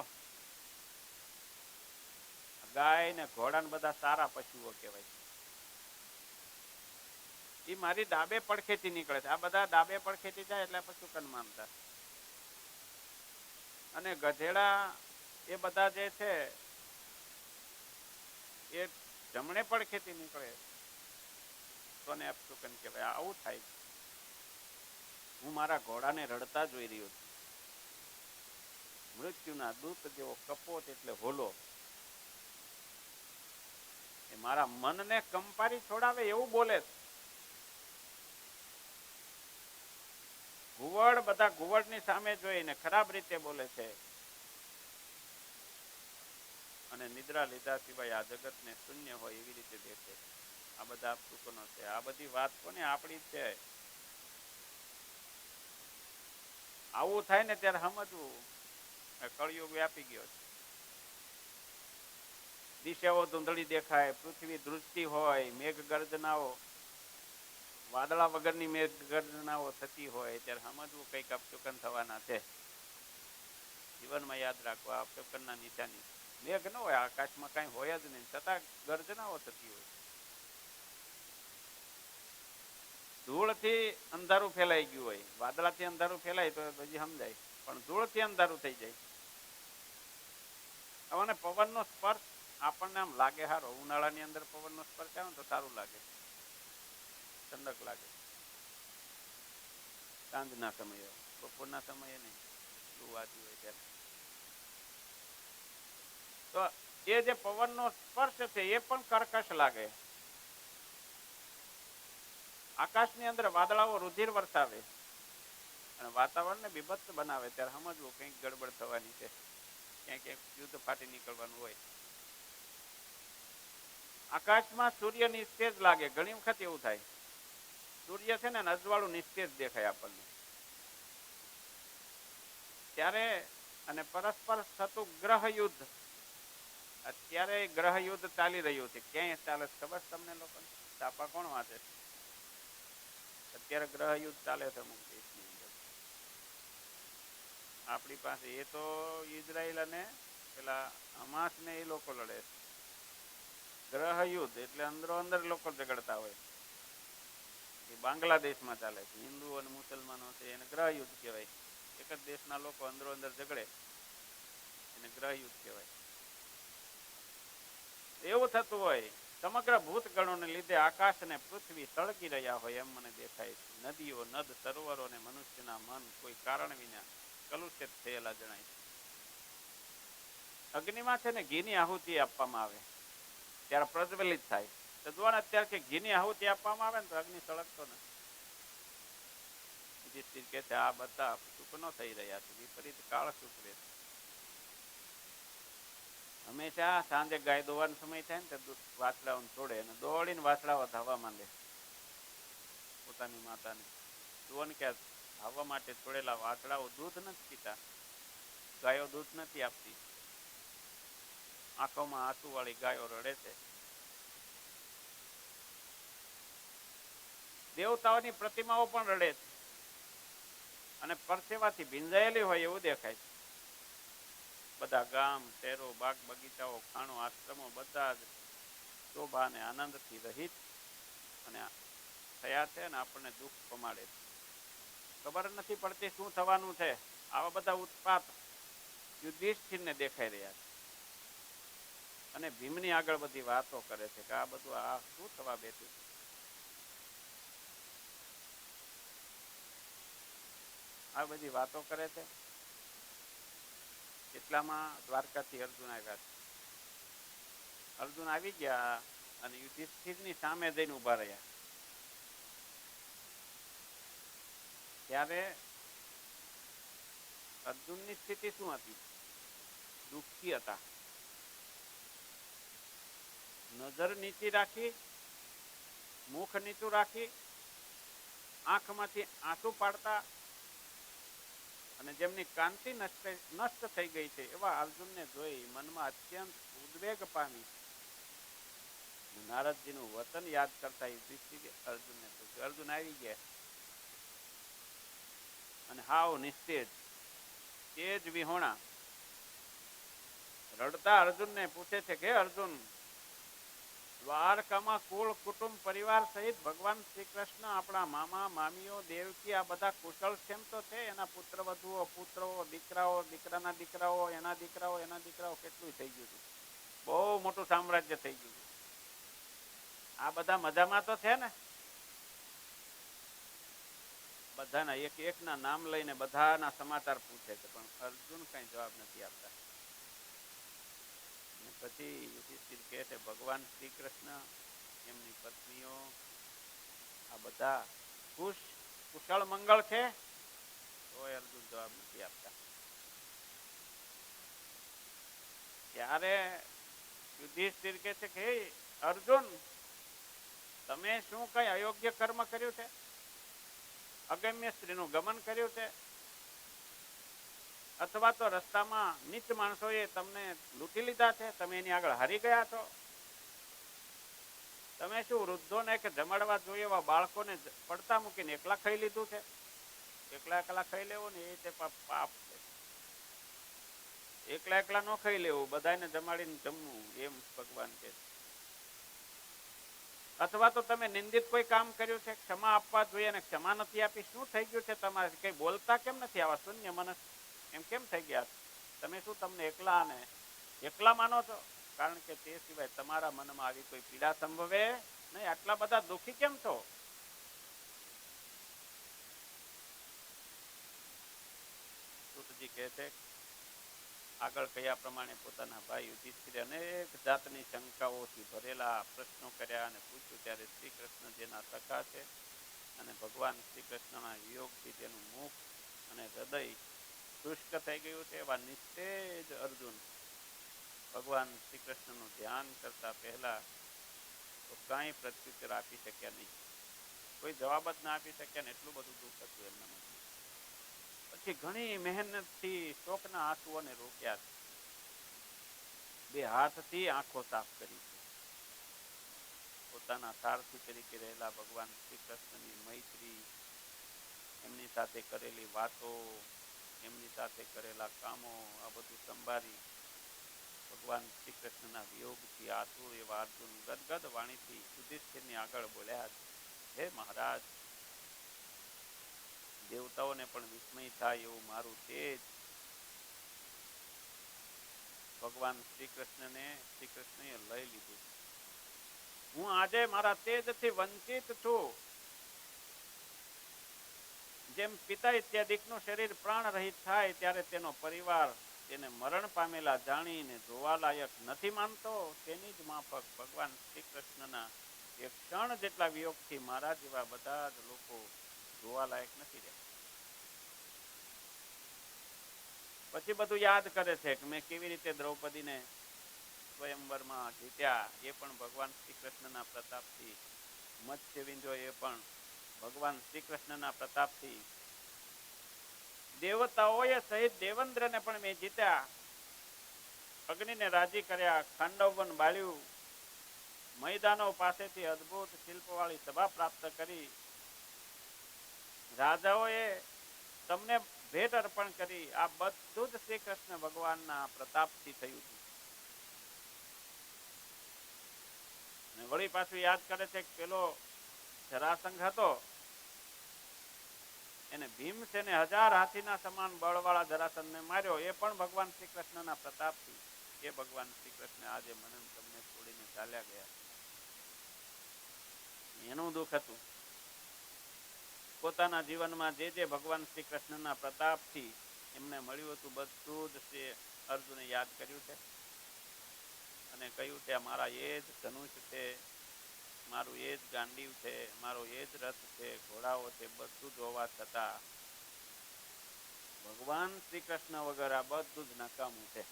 ગાય ને ઘોડા ને બધા સારા પશુઓ કહેવાય. એ મારી ડાબે પડખેથી નીકળે છે. આ બધા ડાબે પડખેથી જાય એટલે પશુકન માનતા. અને ગધેડા એ બધા જે છે એ જમણે પડખેથી નીકળે તો ને અપશુકન કહેવાય. આવું થાય. હું મારા ઘોડાને રડતા જોઈ રહ્યો છું. મૃત્યુના દૂત જેવો કપોત એટલે હોલો. એ મારા મનને કંપારી છોડાવે એવું બોલે છે. ઘુવડ બધા ઘુવડની સામે જોઈને ખરાબ રીતે બોલે છે, અને નિદ્રા લીધા સિવાય આ જગતને શૂન્ય હોય એવી રીતે દેખે. આ બધા અપશુકનો છે. આ બધી વાત કોને? આપણી છે. આવું થાય ને ત્યારે સમજવું કળિયુગ વ્યાપી ગયો છે. દિશાઓ ધૂંધળી દેખાય, પૃથ્વી ધ્રુજતી હોય, મેઘ ગર્જનાઓ, વાદળા વગરની મેઘ ગર્જનાઓ થતી હોય ત્યારે સમજવું કંઈક અપશુકન થવાના છે. જીવનમાં યાદ રાખવા અપશુકનના નિશાની. મેઘ ન હોય, આકાશમાં કઈ હોય જ નહીં, છતાં ગર્જનાઓ થતી હોય. ધૂળથી અંધારું ફેલાઈ ગયું હોય, વાદળાથી અંધારું ફેલાય તો પછી સમજાય, પણ ધૂળથી અંધારું થઈ જાય. અને પવનનો સ્પર્શ આપણને આમ લાગે સારો, ઉનાળાની અંદર પવનનો સ્પર્શ આવે ને તો સારું લાગે, ઠંડક લાગે. સાંજના સમયે, બપોરના સમયે નહીં, વાતી હોય ત્યારે. તો એ જે પવનનો સ્પર્શ છે એ પણ કર્કશ લાગે. આકાશની અંદર વાદળાઓ રુધિર વરસાવે અને વાતાવરણને બીભત્સ બનાવે ત્યારે સમજવું કંઈક ગડબડ થવાની છે, ક્યાંક ક્યાંક યુદ્ધ ફાટી નીકળવાનું હોય. આકાશમાં સૂર્ય નિસ્તેજ લાગે, ઘણી વખત એવું થાય. સૂર્ય છે ને અજવાળું નિસ્તેજ દેખાય આપણને ત્યારે. અને પરસ્પર થતું ગ્રહ યુદ્ધ, અત્યારે ગ્રહ યુદ્ધ ચાલી રહ્યું છે. ક્યાંય ચાલે ખબર તમને લોકોને? છાપા કોણ વાંચે? અત્યારે ગ્રહ યુદ્ધ ચાલે છે અમુક દેશની અંદર. આપણી પાસે એ તો ઇઝરાયલ અને પેલા હમાસ ને એ લોકો લડે છે. ગ્રહ યુદ્ધ એટલે અંદરો અંદર લોકો ઝઘડતા હોય. એ બાંગ્લાદેશમાં ચાલે છે. હિન્દુ અને મુસલમાનો છે એને ગ્રહ યુદ્ધ કહેવાય. એક જ દેશના લોકો અંદરો અંદર ઝઘડે એને ગ્રહ યુદ્ધ કહેવાય. એવું થતું હોય સમગ્ર ભૂતગણોને લીધે આકાશ અને પૃથ્વી સળગી રહ્યા હોય એમ મને દેખાય છે. નદીઓ, નદ, સરોવરો અને મનુષ્યના મન કોઈ કારણ વિના કલુષિત થયેલા જણાય છે. અગ્નિમાં છે ને ઘીની આહુતિ આપવામાં આવે ત્યારે પ્રજ્વલિત થાય. તો જુઓ ને અત્યારે કે ઘીની આહુતિ આપવામાં આવે ને તો અગ્નિ સળગતો નથી. કે છે આ બધા સુકનો થઈ રહ્યા છે, વિપરીત કાળ સૂચવે છે. હંમેશા સાંજે ગાય દોવાનો સમય થાય ને તો વાછડાઓને છોડે અને દોડીને વાછડાઓ ધાવવા માંડે પોતાની માતાને. જુઓ ને કે ધાવવા માટે છોડેલા વાછડાઓ દૂધ નથી પીતા, ગાયો દૂધ નથી આપતી, આંખોમાં આંસુ વાળી ગાયો રડે છે. દેવતાઓની પ્રતિમાઓ પણ રડે છે અને પરસેવાથી ભીંજાયેલી હોય એવું દેખાય છે. બધા ગામ, શહેરો, બાગ બગીચાઓ, ખાણો, આશ્રમો બધા જ શોભા અને આનંદથી રહિત અને થયા છે અને આપણને દુઃખ પમાડે છે. ખબર નથી પડતી શું થવાનું છે. આવા બધા ઉત્પાત યુધિષ્ઠિરને દેખાઈ રહ્યા છે અને ભીમની આગળ બધી વાતો કરે છે કે આ બધું આ શું થવા બેઠું છે. આ બધી વાતો કરે છે. એટલામાં દ્વારકાથી અર્જુન આવ્યા છે. અર્જુન આવી ગયા અને યુધિષ્ઠિરની સામે જઈને ઉભા રહ્યા. ત્યારે અર્જુનની સ્થિતિ શું હતી? દુઃખી હતા. નજર નીચી રાખી, મુખ નીચું રાખી, આંખમાંથી આંસુ પાડતા અને જેમની કાંતિ નષ્ટ થઈ ગઈ છે એવા અર્જુનને જોઈ મનમાં અત્યંત ઉદ્વેગ પામી નારદજીનું વચન યાદ કરતા યુધિષ્ઠિરે અર્જુનને પૂછ્યું. અર્જુન આવી ગયા અને હાવ નિસ્તેજ, તેજ વિહોણા રડતા અર્જુનને પૂછે છે કે અર્જુન, દ્વારકામાં કુળ કુટુંબ પરિવાર સહિત ભગવાન શ્રી કૃષ્ણ, આપણા મામા મામીઓ, દેવકી આ બધા કુશળ ક્ષેમ તો છે? એના પુત્ર વધુઓ, પુત્રો, દીકરાઓ, દીકરાના દીકરાઓ, એના દીકરાઓ કેટલું થઈ ગયું છે. બહુ મોટું સામ્રાજ્ય થઈ ગયું. આ બધા મજામાં તો છે ને? બધાના એક એકના નામ લઈને બધાના સમાચાર પૂછે છે પણ અર્જુન કઈ જવાબ નથી આપતા. પછી યુધિષ્ઠિર કહે છે ભગવાન શ્રી કૃષ્ણ, એમની પત્નીઓ આ બધા કુશળ મંગળ છે? તો અર્જુન જવાબ નથી આપતા. ત્યારે યુધિષ્ઠિર કહે છે કે હે અર્જુન, તમે શું કઈ અયોગ્ય કર્મ કર્યું છે? અગમ્ય સ્ત્રીનું ગમન કર્યું છે? અથવા તો રસ્તામાં નીચ માણસોએ તમને લૂંટી લીધા છે? તમે એની આગળ હારી ગયા છો? તમે શું વૃદ્ધોને કે જમાડવા જોઈએ એવા બાળકોને પડતા મૂકીને એકલા ખાઈ લીધું છે? એકલા ખાઈ લેવું ને એ પાપ છે. એકલા ન ખાઈ લેવું, બધાને જમાડીને જમવું એમ ભગવાન કે. અથવા તો તમે નિંદિત કોઈ કામ કર્યું છે, ક્ષમા આપવા જોઈએ અને ક્ષમા નથી આપી, શું થઈ ગયું છે તમારે? કઈ બોલતા કેમ નથી આવા શૂન્ય મનસ એમ કેમ થઈ ગયા? તમે શું તમને એકલા માનો છો? કારણ કે તે સિવાય તમારા મનમાં આવી કોઈ પીડા સંભવે નહીં. આટલા બધા દુઃખી કેમ છો? સુતજી કહે છે, આગળ કયા પ્રમાણે પોતાના ભાઈ યુધિષ્ઠિરે અનેક જાતની શંકાઓથી ભરેલા પ્રશ્નો કર્યા અને પૂછ્યું ત્યારે શ્રી કૃષ્ણ જેના સખા છે અને ભગવાન શ્રી કૃષ્ણના વિયોગથી તેનું મુખ અને હૃદય શુષ્ક થઈ ગયું છે એવા નિસ્તેજ અર્જુન ભગવાન શ્રી કૃષ્ણનું ધ્યાન કરતા પહેલા તો કાંઈ પ્રત્યુત્તર આપી શક્યા નહીં, કોઈ જવાબ જ ના આપી શક્યા ને એટલું બધું દુઃખ હતું એમના મનમાં. પછી ઘણી મહેનતથી શોકના આંસુઓને રોક્યા છે, બે હાથથી આંખો સાફ કરી છે. પોતાના સારથી તરીકે રહેલા ભગવાન શ્રી કૃષ્ણની મૈત્રી, એમની સાથે કરેલી વાતો, એમની સાથે કરેલા કામો, આ બધું સંભાળી ભગવાન શ્રી કૃષ્ણના વિયોગથી આતુર એવા અર્જુન ગદગદ વાણીથી યુધિષ્ઠિરની આગળ બોલ્યા છે, હે મહારાજ, દેવતાઓને પણ વિસ્મય થાય એવું મારું તેજ ભગવાન શ્રી કૃષ્ણએ લઈ લીધું. હું આજે મારા તેજથી વંચિત છું. જેમ પિતા ઇત્યાદિકનું શરીર પ્રાણ રહિત થાય ત્યારે તેનો પરિવાર તેને મરણ પામેલા જાણીને જોવાલાયક નથી માનતો, તેની જ માફક ભગવાન શ્રી કૃષ્ણના એક ક્ષણ જેટલા વિયોગથી મારા જેવા બધા જ લોકો જોવાલાયક નથી રહ્યા. પછી બધું યાદ કરે છે કે મેં કેવી રીતે દ્રૌપદીને સ્વયંવરમાં જીત્યા, એ પણ ભગવાન શ્રી કૃષ્ણના પ્રતાપથી. મત્સ્યવિંજો એ પણ ભગવાન શ્રી કૃષ્ણના પ્રતાપથી. દેવતાઓએ સહિત દેવેન્દ્રને પણ મેં જીત્યા, અગ્નિને રાજી કર્યા, ખાંડવવન બાળ્યું, મૈદાનો પાસેથી અદ્ભુત શિલ્પવાળી સભા પ્રાપ્ત કરી, રાજાઓએ તમને ભેટ અર્પણ કરી. આ બધું જ શ્રી કૃષ્ણ ભગવાનના પ્રતાપથી થયું છે. અને વળી પાછું યાદ કરે છે કે પેલો જરાસંઘ હતો, એને ભીમસેને 1000 હાથીના સમાન બળવાળા જરાસંઘને માર્યો, એ પણ ભગવાન શ્રી કૃષ્ણના પ્રતાપથી. એ ભગવાન શ્રી કૃષ્ણ આજે મને તમને છોડીને ચાલ્યા ગયા, એનું દુઃખ હતું. પોતાના જીવનમાં જે ભગવાન શ્રી કૃષ્ણના પ્રતાપથી એમને મળ્યું હતું બધું જ શ્રી અર્જુને યાદ કર્યું છે અને કહ્યું કે મારા એ જ ધનુષ છે, મારું એ જ ગાંડીવ છે, મારો એ જ રથ છે, ઘોડાઓ છે, બધું જ હોવા છતાં ભગવાન શ્રી કૃષ્ણ વગર આ બધું જ નકામું છે.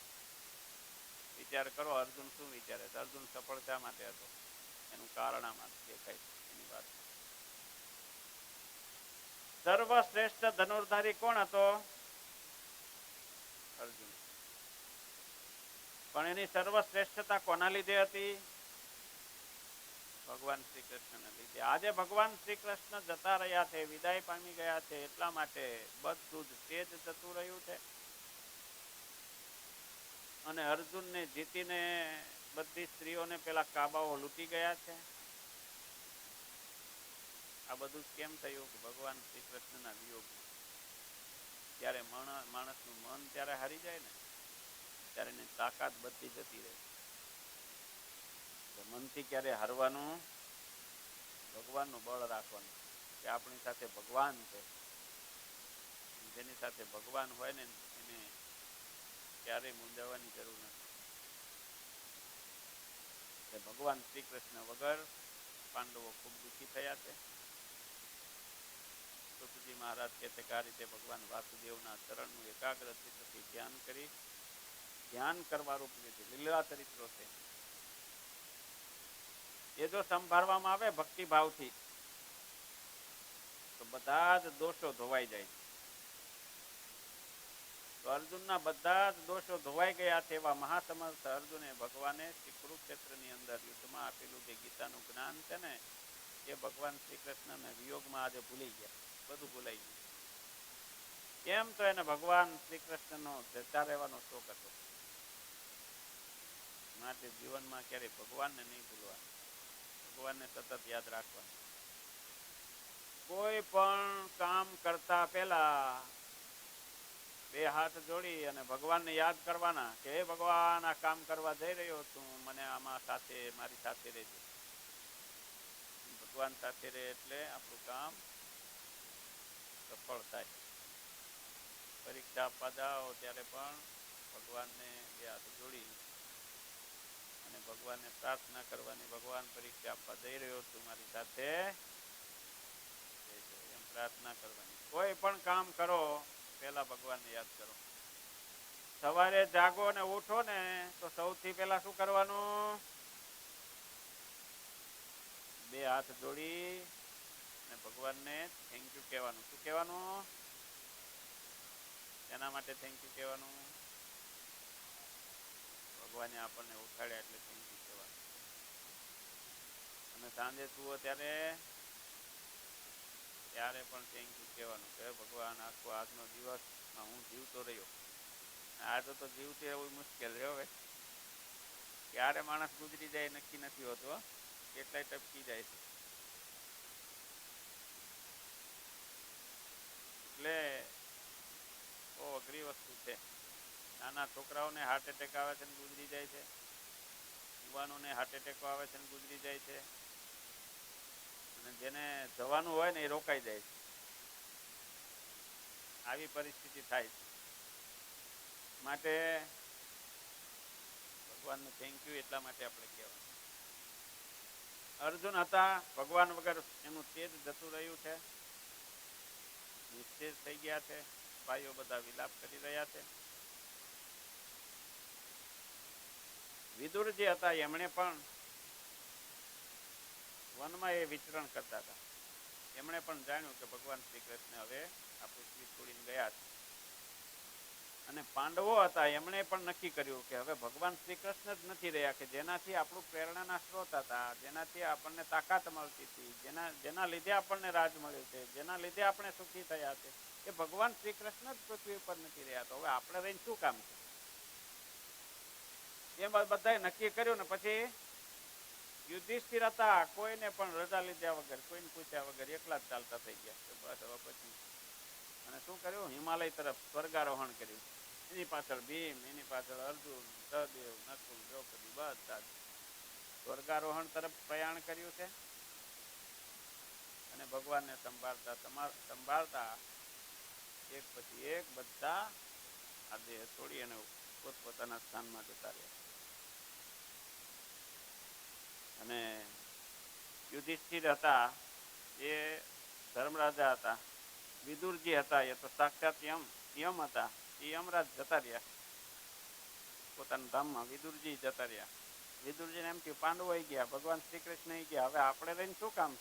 વિચાર કરો અર્જુન શું વિચારે છે? અર્જુન સફળતા માટે હતો, એનું કારણ આમાં દેખાય એની વાત. સર્વશ્રેષ્ઠ ધનુર્ધારી કોણ હતો? અર્જુન. પણ એની સર્વશ્રેષ્ઠતા કોના લીધે હતી? ભગવાન શ્રી કૃષ્ણને લીધે. આજે ભગવાન શ્રી કૃષ્ણ જતા રહ્યા છે, વિદાય પામી ગયા છે, એટલા માટે બધું જ તેજ જતું રહ્યું છે. અને અર્જુનને જીતીને બધી સ્ત્રીઓને પેલા કાબાઓ લૂંટી ગયા છે. આ બધું કેમ થયું? ભગવાન શ્રી કૃષ્ણના વિયોગમાં. ત્યારે માણસનું મન ત્યારે હારી જાય ને, ત્યારે એની તાકાત બધી જતી રહે. મનથી ક્યારે હારવાનું? ભગવાનનું બળ રાખવાનું કે આપણી સાથે ભગવાન છે. જેની સાથે ભગવાન હોય ને એને ક્યારેય મૂંઝાવાની જરૂર નથી. ભગવાન શ્રી કૃષ્ણ વગર પાંડવો ખૂબ દુઃખી થયા છે. સુતજી મહારાજ કહે છે કે આ રીતે ભગવાન વાસુદેવના ચરણનું એકાગ્ર ચિત્તથી ધ્યાન કરી, ધ્યાન કરવા રૂપ લીલા ચરિત્રો છે એ જો સંભાળવામાં આવે ભક્તિ ભાવથી તો બધા જ દોષો ધોવાઈ જાય. તો અર્જુનના બધા જ દોષો ધોવાઈ ગયા છે એવા મહાસમર્થ અર્જુને ભગવાને શ્રી કુરુક્ષેત્રની અંદર યુદ્ધમાં આપેલું જે ગીતાનું જ્ઞાન છે ને, એ ભગવાન શ્રી કૃષ્ણને વિયોગમાં આજે ભૂલી ગયા, બધું ભૂલાઈ ગયું. કેમ? તો એને ભગવાન શ્રી કૃષ્ણનો જતા રહેવાનો શોખ હતો. માટે જીવનમાં ક્યારેય ભગવાનને નહીં ભૂલવા. ભગવાનને સતત યાદ રાખવાનું. કોઈ પણ કામ કરતા પહેલા બે હાથ જોડી અને ભગવાનને યાદ કરવાના કે હે ભગવાન, આ કામ કરવા જઈ રહ્યો છું, મને આમાં સાથે મારી સાથે રહેજો. ભગવાન સાથે રહે એટલે આપણું કામ સફળ થાય. પરીક્ષા આપવા જાઓ ત્યારે પણ ભગવાનને બે હાથ જોડી અને ભગવાનને પ્રાર્થના કરવાની, ભગવાન પરીક્ષા આપવા જઈ રહ્યો છું, મારી સાથે એમ પ્રાર્થના કરવાની. કોઈ પણ કામ કરો પહેલા ભગવાનને યાદ કરો. સવારે જાગો ને ઉઠો ને તો સૌથી પહેલા શું કરવાનું? બે હાથ જોડી અને ભગવાનને થેન્ક યુ કહેવાનું. શું કહેવાનું? એના માટે થેન્ક યુ કહેવાનું. ભગવાને આપણને ઉઠાડ્યા એટલે થેન્ક યુ કહેવાનું. અને સાંજે સુવો ત્યારે પણ થેન્ક યુ કહેવાનું કે ભગવાન, આખો આજનો દિવસમાં હું જીવતો રહ્યો. આજે તો જીવતું એવું મુશ્કેલ છે હવે. ક્યારે માણસ ગુજરી જાય નક્કી નથી હોતું. કેટલાય ટપકી જાય છે. એટલે બહુ અઘરી વસ્તુ છે. નાના છોકરાઓને હાર્ટ એટેક આવે છે ને ગુજરી જાય છે. યુવાનોને હાર્ટ એટેકો આવે છે ને ગુજરી જાય છે. અને જેને જવાનું હોય ને એ રોકાઈ જાય છે. આવી પરિસ્થિતિ થાય છે. માટે ભગવાનને થેન્ક યુ એટલા માટે આપણે કહેવાનું. અર્જુન હતા, ભગવાન વગર એનું તેજ જતું રહ્યું છે, નિશ્ચેજ થઈ ગયા છે. ભાઈઓ બધા વિલાપ કરી રહ્યા છે. વિદુર જે હતા એમણે પણ વનમાં એ વિચરણ કરતા હતા. એમણે પણ જાણ્યું કે ભગવાન શ્રી કૃષ્ણ હવે આ પૃથ્વી છોડીને ગયા છે. અને પાંડવો હતા એમણે પણ નક્કી કર્યું કે હવે ભગવાન શ્રી કૃષ્ણ જ નથી રહ્યા, કે જેનાથી આપણું પ્રેરણાના સ્ત્રોત હતા, જેનાથી આપણને તાકાત મળતી હતી, જેના લીધે આપણને રાજ મળ્યું છે, જેના લીધે આપણે સુખી થયા છે, એ ભગવાન શ્રી કૃષ્ણ જ પૃથ્વી ઉપર નથી રહ્યા. તો હવે આપણે રહીને શું કામ છે? એ બધાએ નક્કી કર્યું ને પછી યુધિષ્ઠિર હતા, કોઈને પણ રજા લીધા વગર, કોઈને પૂછ્યા વગર એકલા જ ચાલતા થઈ ગયા. બસ હવે પછી અને શું કર્યું? હિમાલય તરફ સ્વર્ગારોહણ કર્યું. એની પાછળ ભીમ, એની પાછળ અર્જુન, સહદેવ, નકુલ, દ્રૌપદી બધા સ્વર્ગારોહણ તરફ પ્રયાણ કર્યું છે. અને ભગવાનને સંભાળતા એક પછી એક બધા આ દેહ છોડી અને પોતપોતાના સ્થાનમાં જતા રહ્યા. અને યુધિષ્ઠિર હતા એ ધર્મરાજા હતા. વિદુરજી હતા એ તો સાક્ષાત યમ હતા. એ યમરાજ જતા રહ્યા પોતાના ધામમાં. વિદુરજી જતા રહ્યા. વિદુરજીને એમ થયું પાંડવો ગયા, ભગવાન શ્રી કૃષ્ણ ગયા, હવે આપણે રહીને શું કામ?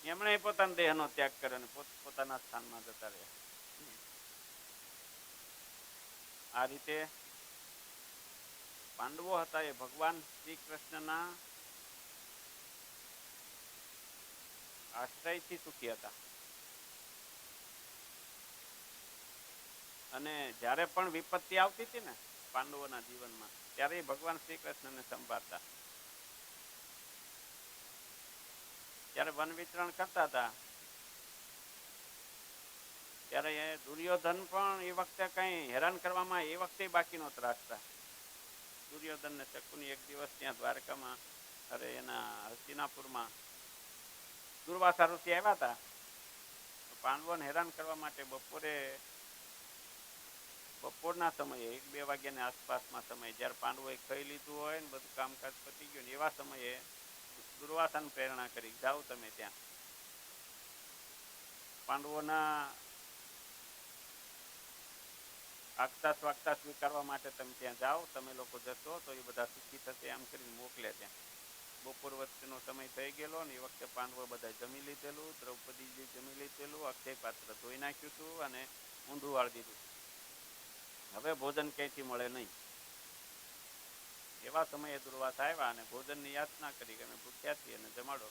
એમણે પોતાના દેહનો ત્યાગ કર્યો અને પોતાના સ્થાનમાં જતા રહ્યા. આ રીતે પાંડવો હતા એ ભગવાન શ્રી કૃષ્ણના આશ્રયથી સુખી હતા. અને જ્યારે પણ વિપત્તિ આવતી હતી ને પાંડવોના જીવનમાં, ત્યારે ભગવાન શ્રી કૃષ્ણને સંભાળતા. જ્યારે વન વિચરણ કરતા હતા ત્યારે દુર્યોધન પણ એ વખતે કઈ હેરાન કરવામાં એ વખતે બાકી નહોતા રાખતા. દુર્યોધન ને શકુની એક દિવસ ત્યાં દ્વારકામાં એના હસ્તિનાપુરમાં દુર્વાસા ઋષિ આવ્યા હતા. પાંડવોને હેરાન કરવા માટે બપોરના સમયે 1-2 વાગ્યાની આસપાસમાં સમય, જ્યારે પાંડવોએ ખાઈ લીધું હોય ને બધું કામકાજ પતી ગયું ને એવા સમયે દુર્વાસાને પ્રેરણા કરી, જાઓ તમે ત્યાં પાંડવોના આગતા સ્વાગતા સ્વીકારવા માટે તમે ત્યાં જાઓ, તમે લોકો જશો તો એ બધા સુખી થશે, એમ કરીને મોકલે ત્યાં. બપોર વચ્ચેનો સમય થઈ ગયેલો ને એ વખતે પાંડવો બધા જમી લીધેલું, દ્રૌપદીજી જમી લીધેલું, અક્ષય પાત્ર ધોઈ નાખ્યું હતું અને ઊંધું વાળી દીધું. હવે ભોજન ક્યાંયથી મળે નહીં. એવા સમયે દુર્વાસા આવ્યા અને ભોજનની યાચના કરી કે અમે ભૂખ્યા છીએ અને જમાડો.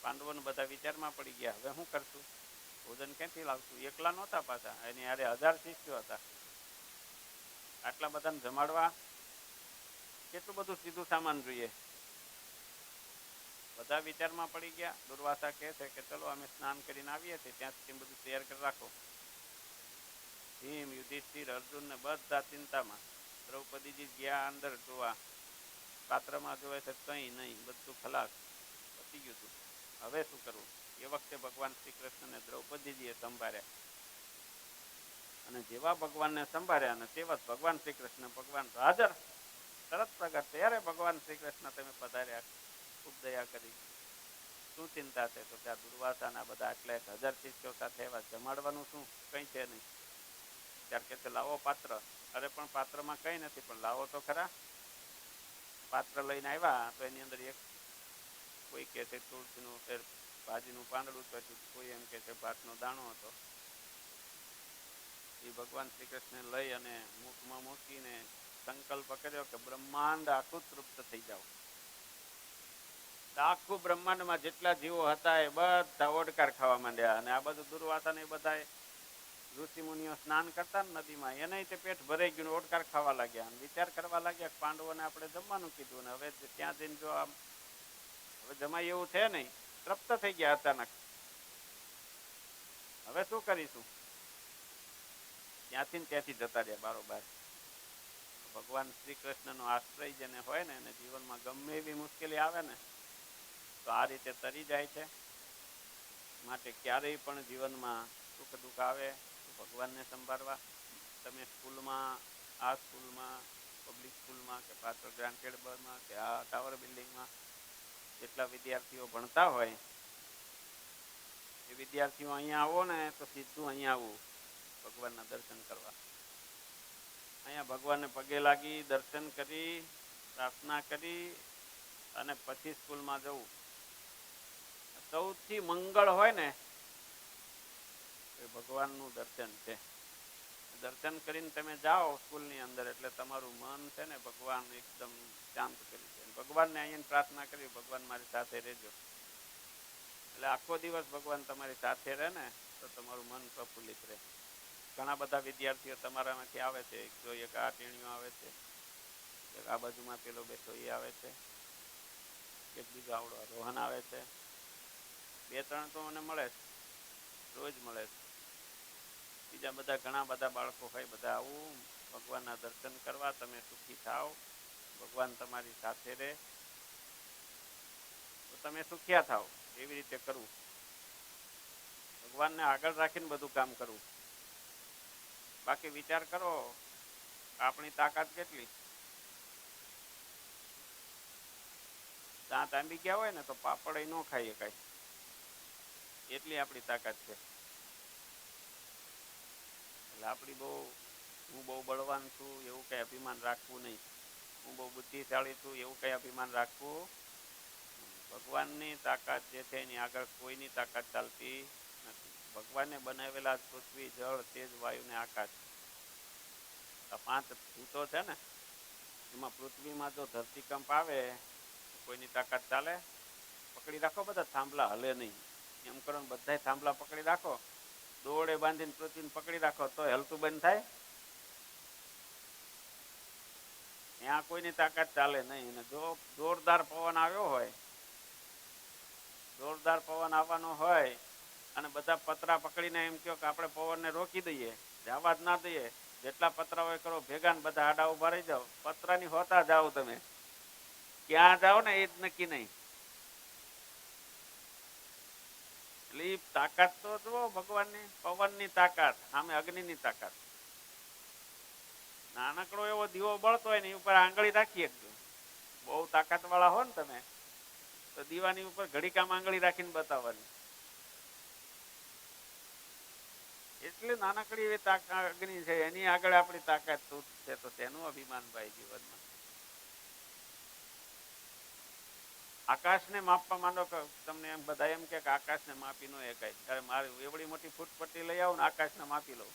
પાંડવોને બધા વિચારમાં પડી ગયા, હવે શું કરશું? ભોજન ક્યાંથી લાવશું? એકલા નહોતા પાછા, એની હારે 1000 શિષ્યો હતા. આટલા બધાને જમાડવા કેટલું બધું સીધું સામાન જોઈએ. બધા વિચારમાં પડી ગયા. દુર્વાસા કહે છે કે ચલો અમે સ્નાન કરીને આવીએ છીએ, ત્યાં સુધી બધું તૈયાર કરી રાખો. ભીમ, યુધિષ્ઠિર, અર્જુન ને બધા ચિંતામાં. દ્રૌપદીજી ગયા અંદર જોવા, પાત્રમાં જોવે છે કંઈ નહીં, બધું ખલાસ, પતી ગયું હતું. હવે શું કરવું? એ વખતે ભગવાન શ્રી કૃષ્ણને દ્રૌપદીજીએ સંભાળ્યા, અને જેવા ભગવાનને સંભાળ્યા ને તેવા ભગવાન શ્રી કૃષ્ણ ભગવાન હાજર, તરત પ્રગટ. ત્યારે ભગવાન શ્રી કૃષ્ણ તમે પધાર્યા, ખૂબ દયા કરી. શું ચિંતા છે? તો ત્યાં દુર્વાસાના બધા એટલે 1000 શિષ્યો સાથે એવા, જમાડવાનું શું? કંઈ છે નહીં. ત્યારે કે લાવો પાત્ર. અરે પણ પાત્રમાં કંઈ નથી, પણ લાવો તો ખરા. પાત્ર લઈને આવ્યા તો એની અંદર એક કોઈ કહે છે તુલસીનું ભાજીનું પાંદડું તો હતું, કોઈ એમ કે છે ભાતનો દાણો હતો. એ ભગવાન શ્રી કૃષ્ણ લઈ અને મુખમાં મૂકીને સંકલ્પ કર્યો કે બ્રહ્માંડ આખું તૃપ્ત થઈ જાવ. આખું બ્રહ્માંડમાં જેટલા જીવો હતા એ બધા ઓડકાર ખાવા માંડ્યા. અને આ બધું દુર્વાસા ને બધા ઋષિ મુનિઓ સ્નાન કરતા ને નદીમાં, એને તે પેટ ભરાઈ ગયું, ઓડકાર ખાવા લાગ્યા. અને વિચાર કરવા લાગ્યા પાંડવોને આપણે જમવાનું કીધું, ને હવે ત્યાં જઈને જો આમ હવે જમાય એવું છે નહીં, તૃપ્ત થઈ ગયા અચાનક. હવે શું કરીશું? ત્યાંથી જતા રહ્યા બારોબાર. ભગવાન શ્રી કૃષ્ણનો આશ્રય જેને હોય ને, એને જીવનમાં ગમે એવી મુશ્કેલી આવે ને તો આ રીતે તરી જાય છે. માટે ક્યારેય પણ જીવનમાં સુખ દુઃખ આવે તો ભગવાનને સંભાળવા. તમે સ્કૂલમાં, આ સ્કૂલમાં, પબ્લિક સ્કૂલમાં કે પાછળ ગ્રાન્ટેડમાં કે આ ટાવર બિલ્ડિંગમાં જેટલા વિદ્યાર્થીઓ ભણતા હોય એ વિદ્યાર્થીઓ અહીંયા આવો ને તો સીધું અહીંયા આવવું ભગવાનના દર્શન કરવા. અહીંયા ભગવાનને પગે લાગી, દર્શન કરી, પ્રાર્થના કરી અને પછી સ્કૂલમાં જવું. સૌથી મંગળ હોય ને એ ભગવાનનું દર્શન છે. દર્શન કરીને તમે જાઓ સ્કૂલની અંદર એટલે તમારું મન છે ને ભગવાન એકદમ શાંત કરી છે. ભગવાનને અહીંયા પ્રાર્થના કરી, ભગવાન મારી સાથે રહેજો. એટલે આખો દિવસ ભગવાન તમારી સાથે રહે ને તો તમારું મન પ્રફુલ્લિત રહે. ઘણા બધા વિદ્યાર્થીઓ તમારામાંથી આવે છે. જો એક આ ટેણીઓ આવે છે, એક આ બાજુમાં પેલો બેઠો એ આવે છે, એક બીજો આવડો રોહન આવે છે, 2-3 તો મને મળે છે, રોજ મળે છે. બીજા બધા ઘણા બધા બાળકો હોય, બધા આવું ભગવાનના દર્શન કરવા. તમે સુખી થાવ, ભગવાન તમારી સાથે રહે તો તમે સુખ્યા થાવ. એવી રીતે કરવું, ભગવાનને આગળ રાખીને બધું કામ કરવું. બાકી વિચાર કરો આપણી તાકાત કેટલી. દાંત આંબી ગયા હોય ને તો પાપડ ન ખાઈએ કાંઈ, એટલી આપણી તાકાત છે. એટલે આપણી હું બહુ બળવાન છું એવું કંઈ અભિમાન રાખવું નહીં. હું બહુ બુદ્ધિશાળી છું એવું કંઈ અભિમાન રાખવું. ભગવાનની તાકાત જે છે એની આગળ કોઈની તાકાત ચાલતી નથી. ભગવાને બનાવેલા પૃથ્વી, જળ, તેજ, વાયુ ને આકાશ, આ 5 ભૂતો છે ને, એમાં પૃથ્વીમાં જો ધરતીકંપ આવે તો કોઈની તાકાત ચાલે? પકડી રાખો બધા થાંભલા, હલે નહીં. એમ કરો ને બધા થાંભલા પકડી રાખો, દોડે બાંધીને પૃથ્વીને પકડી રાખો તો હલતું બંધ થાય? ત્યાં કોઈની તાકાત ચાલે નહીં. અને જો જોરદાર પવન આવ્યો હોય, જોરદાર પવન આવવાનો હોય અને બધા પતરા પકડીને એમ કહો કે આપણે પવનને રોકી દઈએ, જવા જ ના દઈએ, જેટલા પતરા હોય કરો ભેગા ને બધા આડા ઉભા રહી જાઓ, પતરાની હોતા જાઓ, તમે ક્યાં જાઓ ને એ જ નક્કી નહીં. એટલે એ તાકાત તો જુઓ ભગવાનની, પવનની તાકાત સામે અગ્નિની તાકાત. નાનકડો એવો દીવો બળતો હોય ને એ ઉપર આંગળી રાખી શકજો. બહુ તાકાત વાળા હો ને તમે તો દીવાની ઉપર ઘડીકામ આંગળી રાખીને બતાવવાની. એટલે નાનકડી એવી અગ્નિ છે, એની આગળ આપણી તાકાત છે તો તેનું અભિમાન ભાઈ જીવનમાં. આકાશને માપવા માંડો કે તમને એમ બધા એમ કે આકાશને માપી ન એકાય. ત્યારે મારે એવડી મોટી ફૂટપટ્ટી લઈ આવું ને આકાશને માપી લઉં.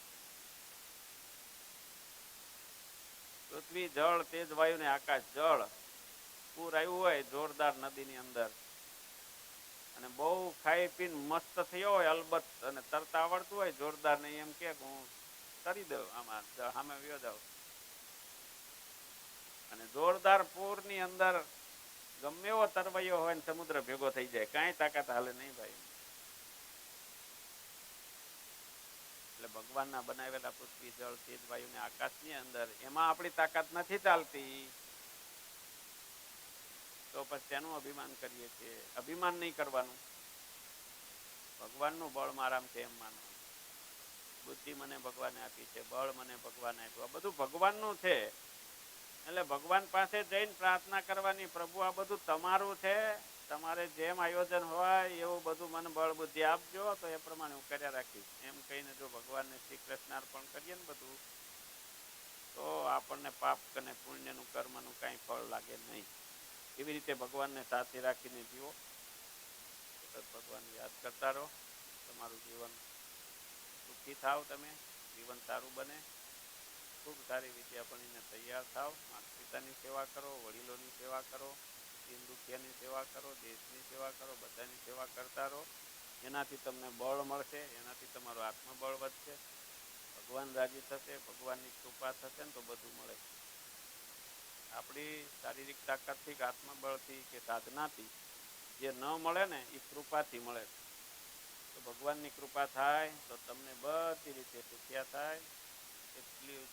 પૃથ્વી, જળ, તેજ, વાયુ ને આકાશ. જળ પૂર આવ્યું હોય જોરદાર નદીની અંદર અને બહુ ખાઈ પીને મસ્ત થયો હોય અલબત્ત, અને તરતા આવડતું હોય જોરદાર, ને એમ કે હું તરી દઉં આમાં સામે વ્યો જાઉં. અને જોરદાર પૂરની અંદર ગમે એવો તરવૈયો હોય ને સમુદ્ર ભેગો થઈ જાય, કાંઈ તાકાત હાલે નહીં ભાઈ. એટલે ભગવાનના બનાવેલા પૃથ્વી, જળ, તેજ, વાયુ ને આકાશની અંદર એમાં આપણી તાકાત નથી ચાલતી, તો પછી તેનું અભિમાન કરીએ છીએ. અભિમાન નહીં કરવાનું, ભગવાનનું બળ મારામાં છે એમ માનવાનું. બુદ્ધિ મને ભગવાને આપી છે, બળ મને ભગવાને આપ્યું, આ બધું ભગવાનનું છે. એટલે ભગવાન પાસે જઈને પ્રાર્થના કરવાની, પ્રભુ આ બધું તમારું છે, તમારે જેમ આયોજન હોય એવું બધું મને બળ બુદ્ધિ આપજો, તો એ પ્રમાણે હું કર્યા રાખીશ એમ કહીને જો ભગવાનને શ્રી કૃષ્ણ અર્પણ કરીએ ને બધું, તો આપણને પાપ અને પુણ્યનું કર્મનું કાંઈ ફળ લાગે નહીં. એવી રીતે ભગવાનને સાથે રાખીને જીવો. ભગવાન યાદ કરતા રહો, તમારું જીવન સુખી થાવ, તમે જીવન સારું બને. ખૂબ સારી વિદ્યા ભણીને તૈયાર થાવ, માતા પિતાની સેવા કરો, વડીલોની સેવા કરો, દીન દુખિયાની સેવા કરો, દેશની સેવા કરો, બધાની સેવા કરતા રહો. એનાથી તમને બળ મળશે, એનાથી તમારું આત્મબળ વધશે, ભગવાન રાજી થશે, ભગવાનની કૃપા થશે ને તો બધું મળે. આપણી શારીરિક તાકાતથી કે આત્મબળથી કે સાધનાથી જે ન મળે ને એ કૃપાથી મળે. તો ભગવાનની કૃપા થાય તો તમને બધી રીતે સુખ્યા થાય. એટલી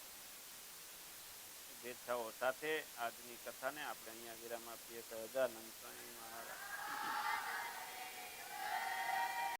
શુભેચ્છાઓ સાથે આજની કથાને આપણે અહીંયા વિરામ આપીએ. સહજાનંદ સ્વામી મહારાજ.